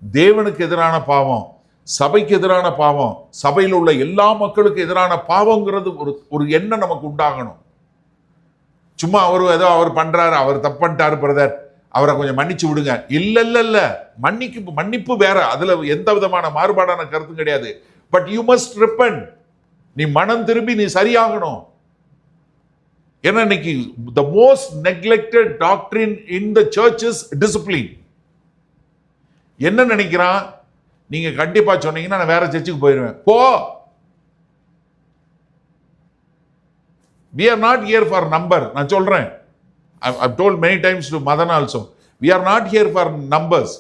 தேவனுக்கு எதிரான பாவம், சபைக்கு எதிரான பாவம், சபையில் உள்ள எல்லா மக்களுக்கு எதிரான பாவங்கிறது ஒரு எண்ணம் நமக்கு உண்டாகணும். சும்மா அவர் பண்றாரு, அவர் தப்பு பண்ணிட்டாரு பிரதர், அவரை கொஞ்சம் மன்னிச்சு விடுங்க. இல்ல, மன்னிப்பு வேற, அதுல எந்த விதமான மாறுபாடான கருத்தும் கிடையாது. But you must repent. நீ மனம் திரும்பி நீ சரியாகணும். ஏன்னா இன்னைக்கு the most neglected doctrine in the church is discipline. என்ன நினைக்கிறான், நீங்க கண்டிப்பா சொன்னீங்கன்னா நான் வேற சர்ச்சுக்கு போயிடுவேன். போ. We are not here for number. நான் சொல்றேன், I've told many times to Madan also, we are not here for numbers.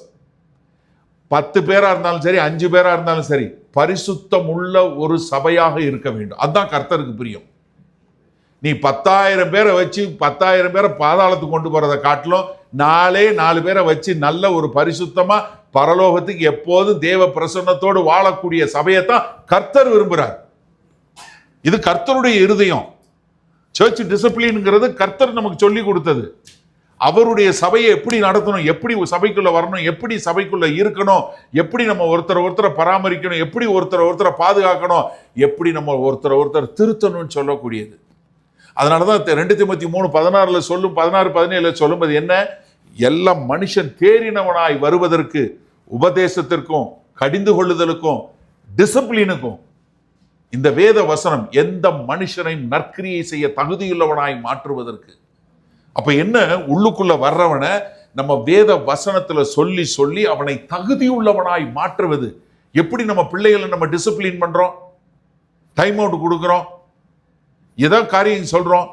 10 பேரா இருந்தாலும் சரி, 5 பேரா இருந்தாலும் சரி, பரிசுத்தம் உள்ள ஒரு சபையாக இருக்க வேண்டும். அதுதான் கர்த்தருக்கு பிரியம். நீ 10,000 பேரை வச்சு 10,000 பேரை பாதாளத்துக்கு கொண்டு போறதை காட்டிலும் 4 பேரை வச்சு நல்ல ஒரு பரிசுத்தமா பரலோகத்துக்கு எப்போதும் தேவ பிரசன்னத்தோடு வாழக்கூடிய சபையைத்தான் கர்த்தர் விரும்புகிறார். இது கர்த்தருடைய இருதயம். சர்ச் டிசிப்ளின்ங்கிறது கர்த்தர் நமக்கு சொல்லி கொடுத்தது. அவருடைய சபையை எப்படி நடத்தணும், எப்படி சபைக்குள்ள வரணும், எப்படி சபைக்குள்ள இருக்கணும், எப்படி நம்ம ஒருத்தரை பராமரிக்கணும், எப்படி ஒருத்தரை பாதுகாக்கணும், எப்படி நம்ம ஒருத்தர் திருத்தணும்னு சொல்லக்கூடியது. அதனாலதான் 2 தீமோத்தேயு 3:16 சொல்லும், 16:17 சொல்லும்போது என்ன, எல்லா மனுஷன் தேறினவனாய் வருவதற்கு உபதேசத்திற்கும் கடிந்து கொள்ளுதலுக்கும் டிசிப்ளினுக்கும் இந்த வேத வசனம் எந்த மனுஷனையும் நற்கிரியை செய்ய தகுதியுள்ளவனாய் மாற்றுவதற்கு. அப்ப என்ன, உள்ளுக்குள்ள வர்றவனை நம்ம வேத வசனத்துல சொல்லி சொல்லி அவனை தகுதியுள்ளவனாய் மாற்றுவது. எப்படி நம்ம பிள்ளைகளை நம்ம டிசிப்ளின் பண்றோம், டைம் அவுட் கொடுக்கிறோம், ஏதோ காரியம் சொல்றோம்.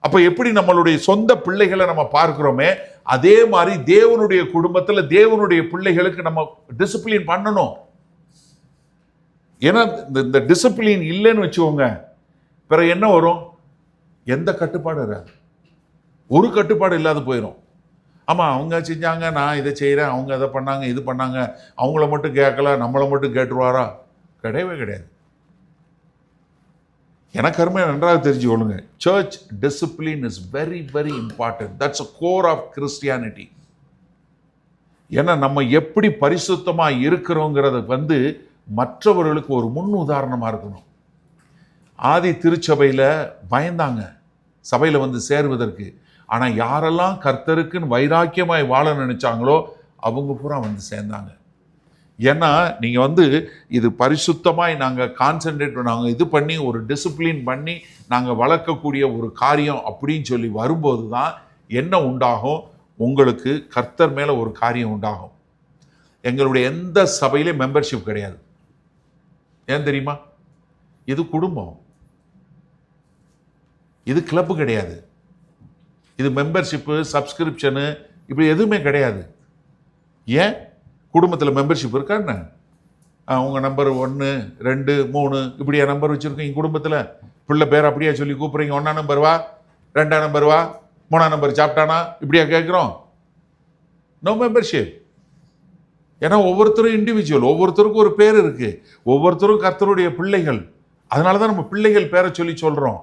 அப்ப எப்படி நம்மளுடைய சொந்த பிள்ளைகளை நம்ம பார்க்கிறோமே, அதே மாதிரி தேவனுடைய குடும்பத்துல தேவனுடைய பிள்ளைகளுக்கு நம்ம டிசிப்ளின் பண்ணணும். ஏன்னா இந்த டிசிப்ளின் இல்லைன்னு வச்சுக்கோங்க, பிறகு என்ன வரும், எந்த கட்டுப்பாடு வராது, ஒரு கட்டுப்பாடு இல்லாத போயிடும். ஆமா அவங்க செஞ்சாங்க, நான் இதை செய்யறேன், அவங்க அதை பண்ணாங்க, இது பண்ணாங்க, அவங்கள மட்டும் கேட்கல நம்மளை மட்டும் கேட்டுருவாரா? கிடையவே கிடையாது. எனக்கு அருமையாக நன்றாக தெரிஞ்சு கொள்ளுங்க, church discipline is very very important. That's a core of Christianity. ஏன்னா நம்ம எப்படி பரிசுத்தமா இருக்கிறோங்கிறத மற்றவர்களுக்கு ஒரு முன் உதாரணமா இருக்கணும். ஆதி திருச்சபையில பயந்தாங்க சபையில சேருவதற்கு. ஆனா யாரெல்லாம் கர்த்தருக்குன்னு வைராக்கியமாய் வாழ நினைச்சாங்களோ அவங்க பூரா சேர்ந்தாங்க. ஏன்னா நீங்க இது பரிசுத்தமாய் நாங்கள் கான்சென்ட்ரேட் நாங்கள் இது பண்ணி ஒரு டிசிப்ளின் பண்ணி நாங்கள் வளர்க்கக்கூடிய ஒரு காரியம் அப்படின்னு சொல்லி வரும்போது தான் என்ன உண்டாகும், உங்களுக்கு கர்த்தர் மேலே ஒரு காரியம் உண்டாகும். எங்களுடைய எந்த சபையிலே மெம்பர்ஷிப் கிடையாது. ஏன் தெரியுமா? இது குடும்பம், இது கிளப்பு கிடையாது, இது மெம்பர்ஷிப்பு சப்ஸ்கிரிப்ஷனு இப்படி எதுவுமே கிடையாது. ஏன்? குடும்பத்தில் மெம்பர்ஷிப் இருக்கா என்ன? உங்கள் நம்பர் 1 2 3 இப்படியா நம்பர் வச்சுருக்கீங்க குடும்பத்தில்? பிள்ளை பேர் அப்படியா சொல்லி கூப்பிட்றீங்க? 1ஆம் நம்பர் வா, 2ஆம் நம்பர் வா, 3ஆம் நம்பர் சாப்பிட்டானா இப்படியா கேட்குறோம்? No membership. ஏன்னா ஒவ்வொருத்தரும் இண்டிவிஜுவல், ஒவ்வொருத்தருக்கும் ஒரு பேர் இருக்கு, ஒவ்வொருத்தரும் கர்த்தருடைய பிள்ளைகள். அதனால தான் நம்ம பிள்ளைகள் பேரை சொல்லி சொல்கிறோம்.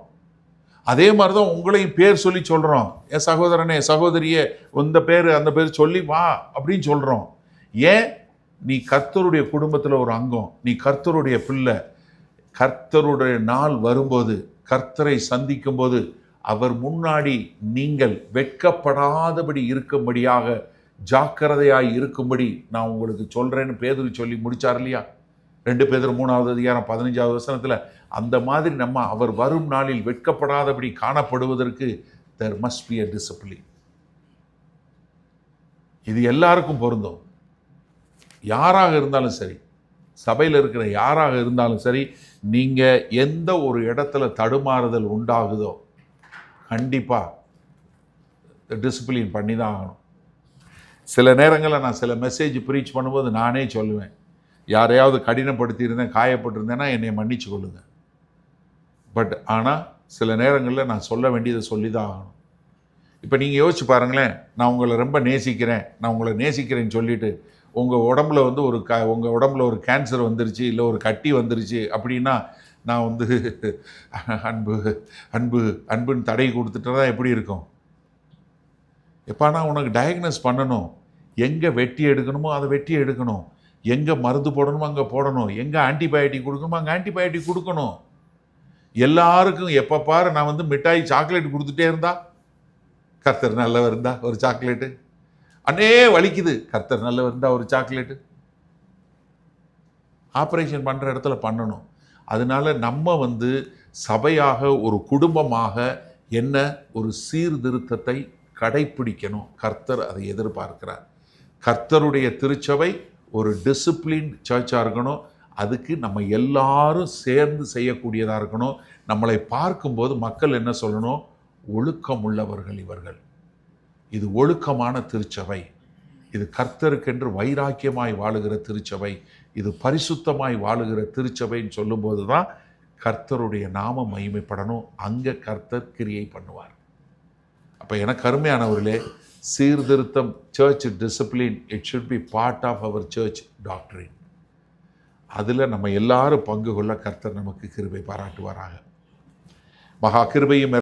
அதே மாதிரி தான் உங்களையும் பேர் சொல்லி சொல்கிறோம். என் சகோதரனே சகோதரியே இந்த பேர் அந்த பேர் சொல்லி வா அப்படின்னு சொல்கிறோம். ஏன்? நீ கர்த்தருடைய குடும்பத்தில் ஒரு அங்கம், நீ கர்த்தருடைய பிள்ளை. கர்த்தருடைய நாள் வரும்போது, கர்த்தரை சந்திக்கும் போது அவர் முன்னாடி நீங்கள் வெட்கப்படாதபடி இருக்கும்படியாக, ஜாக்கிரதையாய் இருக்கும்படி நான் உங்களுக்கு சொல்றேன்னு பேதுரு சொல்லி முடிச்சார் இல்லையா? 2 பேதுரு 3வது அதிகாரம் 15வது வசனத்துல. அந்த மாதிரி நம்ம அவர் வரும் நாளில் வெட்கப்படாதபடி காணப்படுவதற்கு there must be a discipline. இது எல்லாருக்கும் பொருந்தும். யாராக இருந்தாலும் சரி, சபையில் இருக்கிற யாராக இருந்தாலும் சரி, நீங்க எந்த ஒரு இடத்துல தடுமாறுதல் உண்டாகுதோ கண்டிப்பா டிசிப்ளின் பண்ணி தான் ஆகணும். சில நேரங்களில் நான் சில மெசேஜ் ப்ரீச் பண்ணும்போது நானே சொல்லுவேன், யாரையாவது கடினப்படுத்தியிருந்தேன், காயப்பட்டிருந்தேன்னா என்னை மன்னிச்சு கொள்ளுங்க. பட் ஆனால் சில நேரங்களில் நான் சொல்ல வேண்டியதை சொல்லி தான் ஆகணும். இப்போ நீங்கள் யோசிச்சு பாருங்களேன், நான் உங்களை ரொம்ப நேசிக்கிறேன், நான் உங்களை நேசிக்கிறேன்னு சொல்லிட்டு உங்கள் உடம்புல வந்து உங்கள் உடம்புல ஒரு கேன்சர் வந்துருச்சு, இல்லை ஒரு கட்டி வந்துருச்சு அப்படின்னா நான் வந்து அன்பு அன்பு அன்புன்னு தடை கொடுத்துட்டா எப்படி இருக்கும்? எப்போ நான் உனக்கு டயக்னோஸ் பண்ணணும், எங்கே வெட்டி எடுக்கணுமோ அதை வெட்டி எடுக்கணும், எங்கே மருந்து போடணுமோ அங்கே போடணும், எங்கே ஆன்டிபயோட்டிக் கொடுக்கணுமோ அங்கே ஆன்டிபயோட்டிக் கொடுக்கணும். எல்லாருக்கும் எப்போ பாரு நான் வந்து மிட்டாய் சாக்லேட் கொடுத்துட்டே இருந்தா, கர்த்தர் நல்லவர் இருந்தா ஒரு சாக்லேட்டு, அண்ணே வலிக்குது, கர்த்தர் நல்லவர் இருந்தா ஒரு சாக்லேட்டு. ஆப்ரேஷன் பண்ணுற இடத்துல பண்ணணும். அதனால நம்ம வந்து சபையாக ஒரு குடும்பமாக என்ன ஒரு சீர்திருத்தத்தை கடைப்பிடிக்கணும். கர்த்தர் அதை எதிர்பார்க்கிறார். கர்த்தருடைய திருச்சபை ஒரு டிசிப்ளின் சர்ச்சாக இருக்கணும். அதுக்கு நம்ம எல்லாரும் சேர்ந்து செய்யக்கூடியதாக இருக்கணும். நம்மளை பார்க்கும்போது மக்கள் என்ன சொல்லணும்? ஒழுக்கம் உள்ளவர்கள் இவர்கள், இது ஒழுக்கமான திருச்சபை, இது கர்த்தருக்கென்று வைராக்கியமாய் வாழுகிற திருச்சபை, இது பரிசுத்தமாய் வாழுகிற திருச்சபைன்னு சொல்லும்போது தான் கர்த்தருடைய நாம மகிமைப்படணும். அங்கே கர்த்தர் கிரியை பண்ணுவார். அப்போ எனக்கு அருமையானவர்களே, சீர்திருத்தம், church discipline, it should be part of our church doctrine. அதில் நம்ம எல்லாரும் பங்கு கொள்ள கர்த்தர் நமக்கு கிருபை பாராட்டுவாராக. மகா கிருபையும்